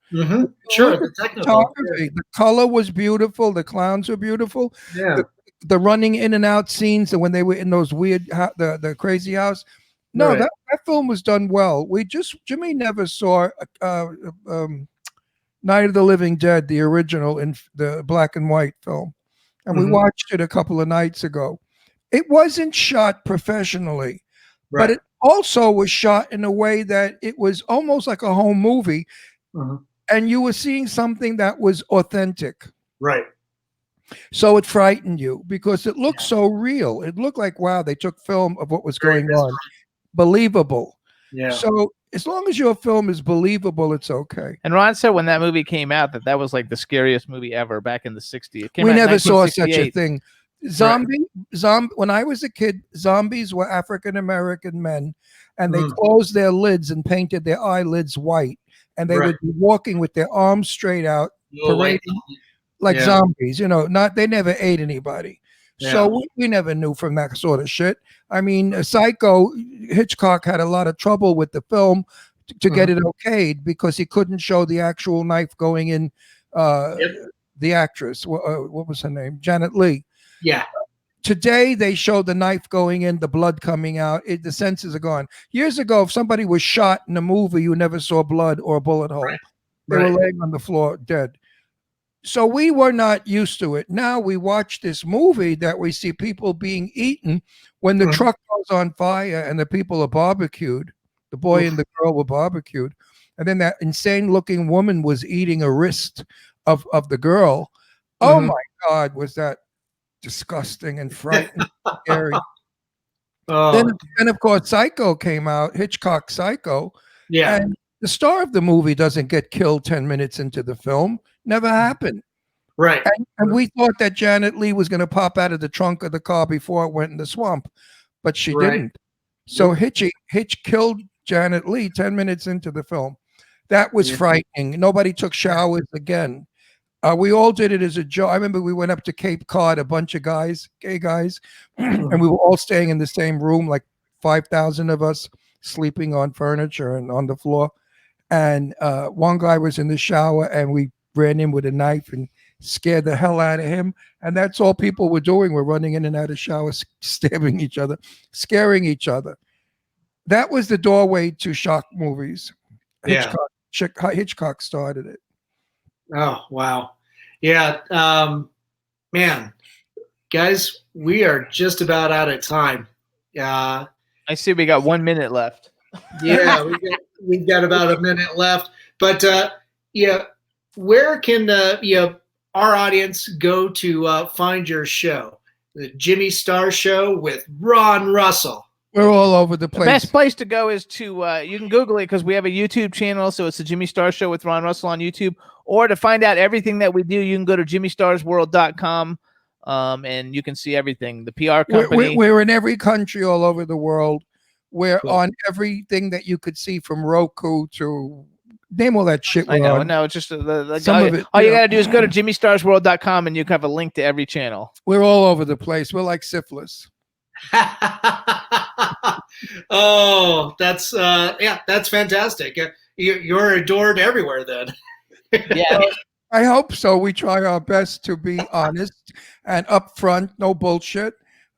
Sure, the technical. The color was beautiful. The clowns were beautiful. Yeah. The running in and out scenes, and when they were in those weird, the crazy house. No, that film was done well. Jimmy never saw Night of the Living Dead, the original in the black and white film, and we watched it a couple of nights ago. It wasn't shot professionally, but it also was shot in a way that it was almost like a home movie. And you were seeing something that was authentic. Right. So it frightened you because it looked so real. It looked like, wow, they took film of what was going on. Believable. Yeah. So as long as your film is believable, it's okay. And Ron said when that movie came out that was like the scariest movie ever back in the 60s. We never saw such a thing. When I was a kid, zombies were African-American men, and they closed their lids and painted their eyelids white. And they would be walking with their arms straight out, parading like zombies. They never ate anybody. Yeah. So we never knew from that sort of shit. I mean, Psycho, Hitchcock had a lot of trouble with the film to get it okayed because he couldn't show the actual knife going in the actress. What was her name? Janet Leigh. Yeah. Today, they show the knife going in, the blood coming out. The senses are gone. Years ago, if somebody was shot in a movie, you never saw blood or a bullet hole. They were laying on the floor dead. So we were not used to it. Now we watch this movie that we see people being eaten when the truck goes on fire and the people are barbecued. The boy and the girl were barbecued. And then that insane-looking woman was eating a wrist of the girl. Oh, my God, was that disgusting and frightening, scary. Then of course Psycho came out, Hitchcock Psycho. Yeah. And the star of the movie doesn't get killed 10 minutes into the film. Never happened. Right. And we thought that Janet Leigh was going to pop out of the trunk of the car before it went in the swamp, but she didn't. So Hitch killed Janet Leigh 10 minutes into the film. That was frightening. Nobody took showers again. We all did it as a joke. I remember we went up to Cape Cod, a bunch of guys, gay guys, and we were all staying in the same room, like 5,000 of us sleeping on furniture and on the floor. And one guy was in the shower, and we ran in with a knife and scared the hell out of him. And that's all people were doing. We're running in and out of showers, stabbing each other, scaring each other. That was the doorway to shock movies. Hitchcock started it. Oh, wow. Yeah. Man, guys, we are just about out of time. I see we got 1 minute left. Yeah, we've got about a minute left. But, where can our audience go to find your show? The Jimmy Star Show with Ron Russell. We're all over the place. The best place to go is to, you can Google it because we have a YouTube channel. So it's the Jimmy Star Show with Ron Russell on YouTube. Or to find out everything that we do, you can go to JimmyStarsWorld.com and you can see everything. The PR company. We're in every country all over the world. We're on everything that you could see from Roku to name all that shit. I know. No, it's just some of it. All you got to do is go to JimmyStarsWorld.com and you can have a link to every channel. We're all over the place. We're like syphilis. Oh, that's fantastic. You're adored everywhere then. Yeah. I hope so. We try our best to be honest and upfront, no bullshit.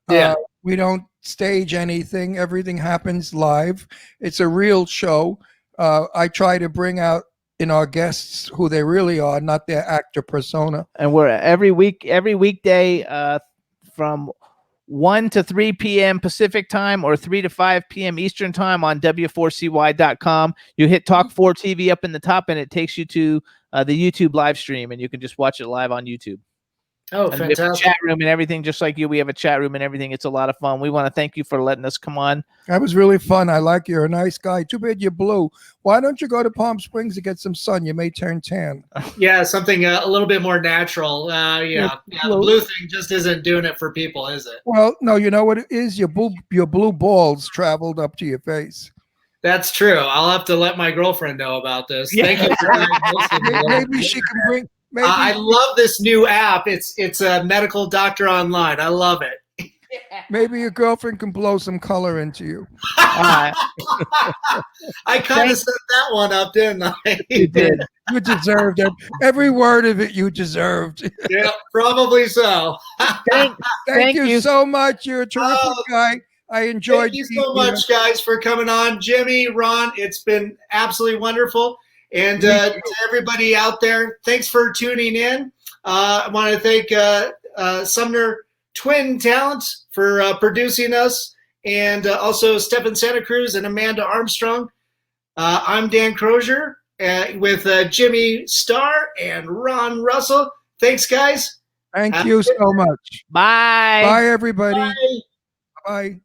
Yeah. We don't stage anything. Everything happens live. It's a real show. I try to bring out in our guests who they really are, not their actor persona. And we're every weekday from 1 to 3 p.m. Pacific time or 3 to 5 p.m. Eastern time on W4CY.com. You hit Talk 4 TV up in the top and it takes you to the YouTube live stream, and you can just watch it live on YouTube. Oh, And we have a fantastic. chat room and everything, just like you. We have a chat room and everything. It's a lot of fun. We want to thank you for letting us come on. That was really fun. I like you. You're a nice guy. Too bad you're blue. Why don't you go to Palm Springs to get some sun? You may turn tan. Yeah, something a little bit more natural. The blue thing just isn't doing it for people, is it? Well, no, you know what it is? Your blue balls traveled up to your face. That's true. I'll have to let my girlfriend know about this. Yeah. Thank you for diagnosing me. Maybe she can bring. Maybe I love this new app. It's a medical doctor online. I love it. maybe your girlfriend can blow some color into you. I kind of set that one up, didn't I? You did. You deserved it. Every word of it you deserved. Yeah, probably so. Thank you so much. You're a terrific guy. I enjoyed Thank you so much, guys, for coming on. Jimmy, Ron, it's been absolutely wonderful. And to everybody out there, thanks for tuning in. I want to thank Sumner Twin Talents for producing us, and also Stefan Santa Cruz and Amanda Armstrong. I'm Dan Crosier with Jimmy Starr and Ron Russell. Thanks, guys. Thank you so much. Bye. Bye, everybody. Bye. Bye.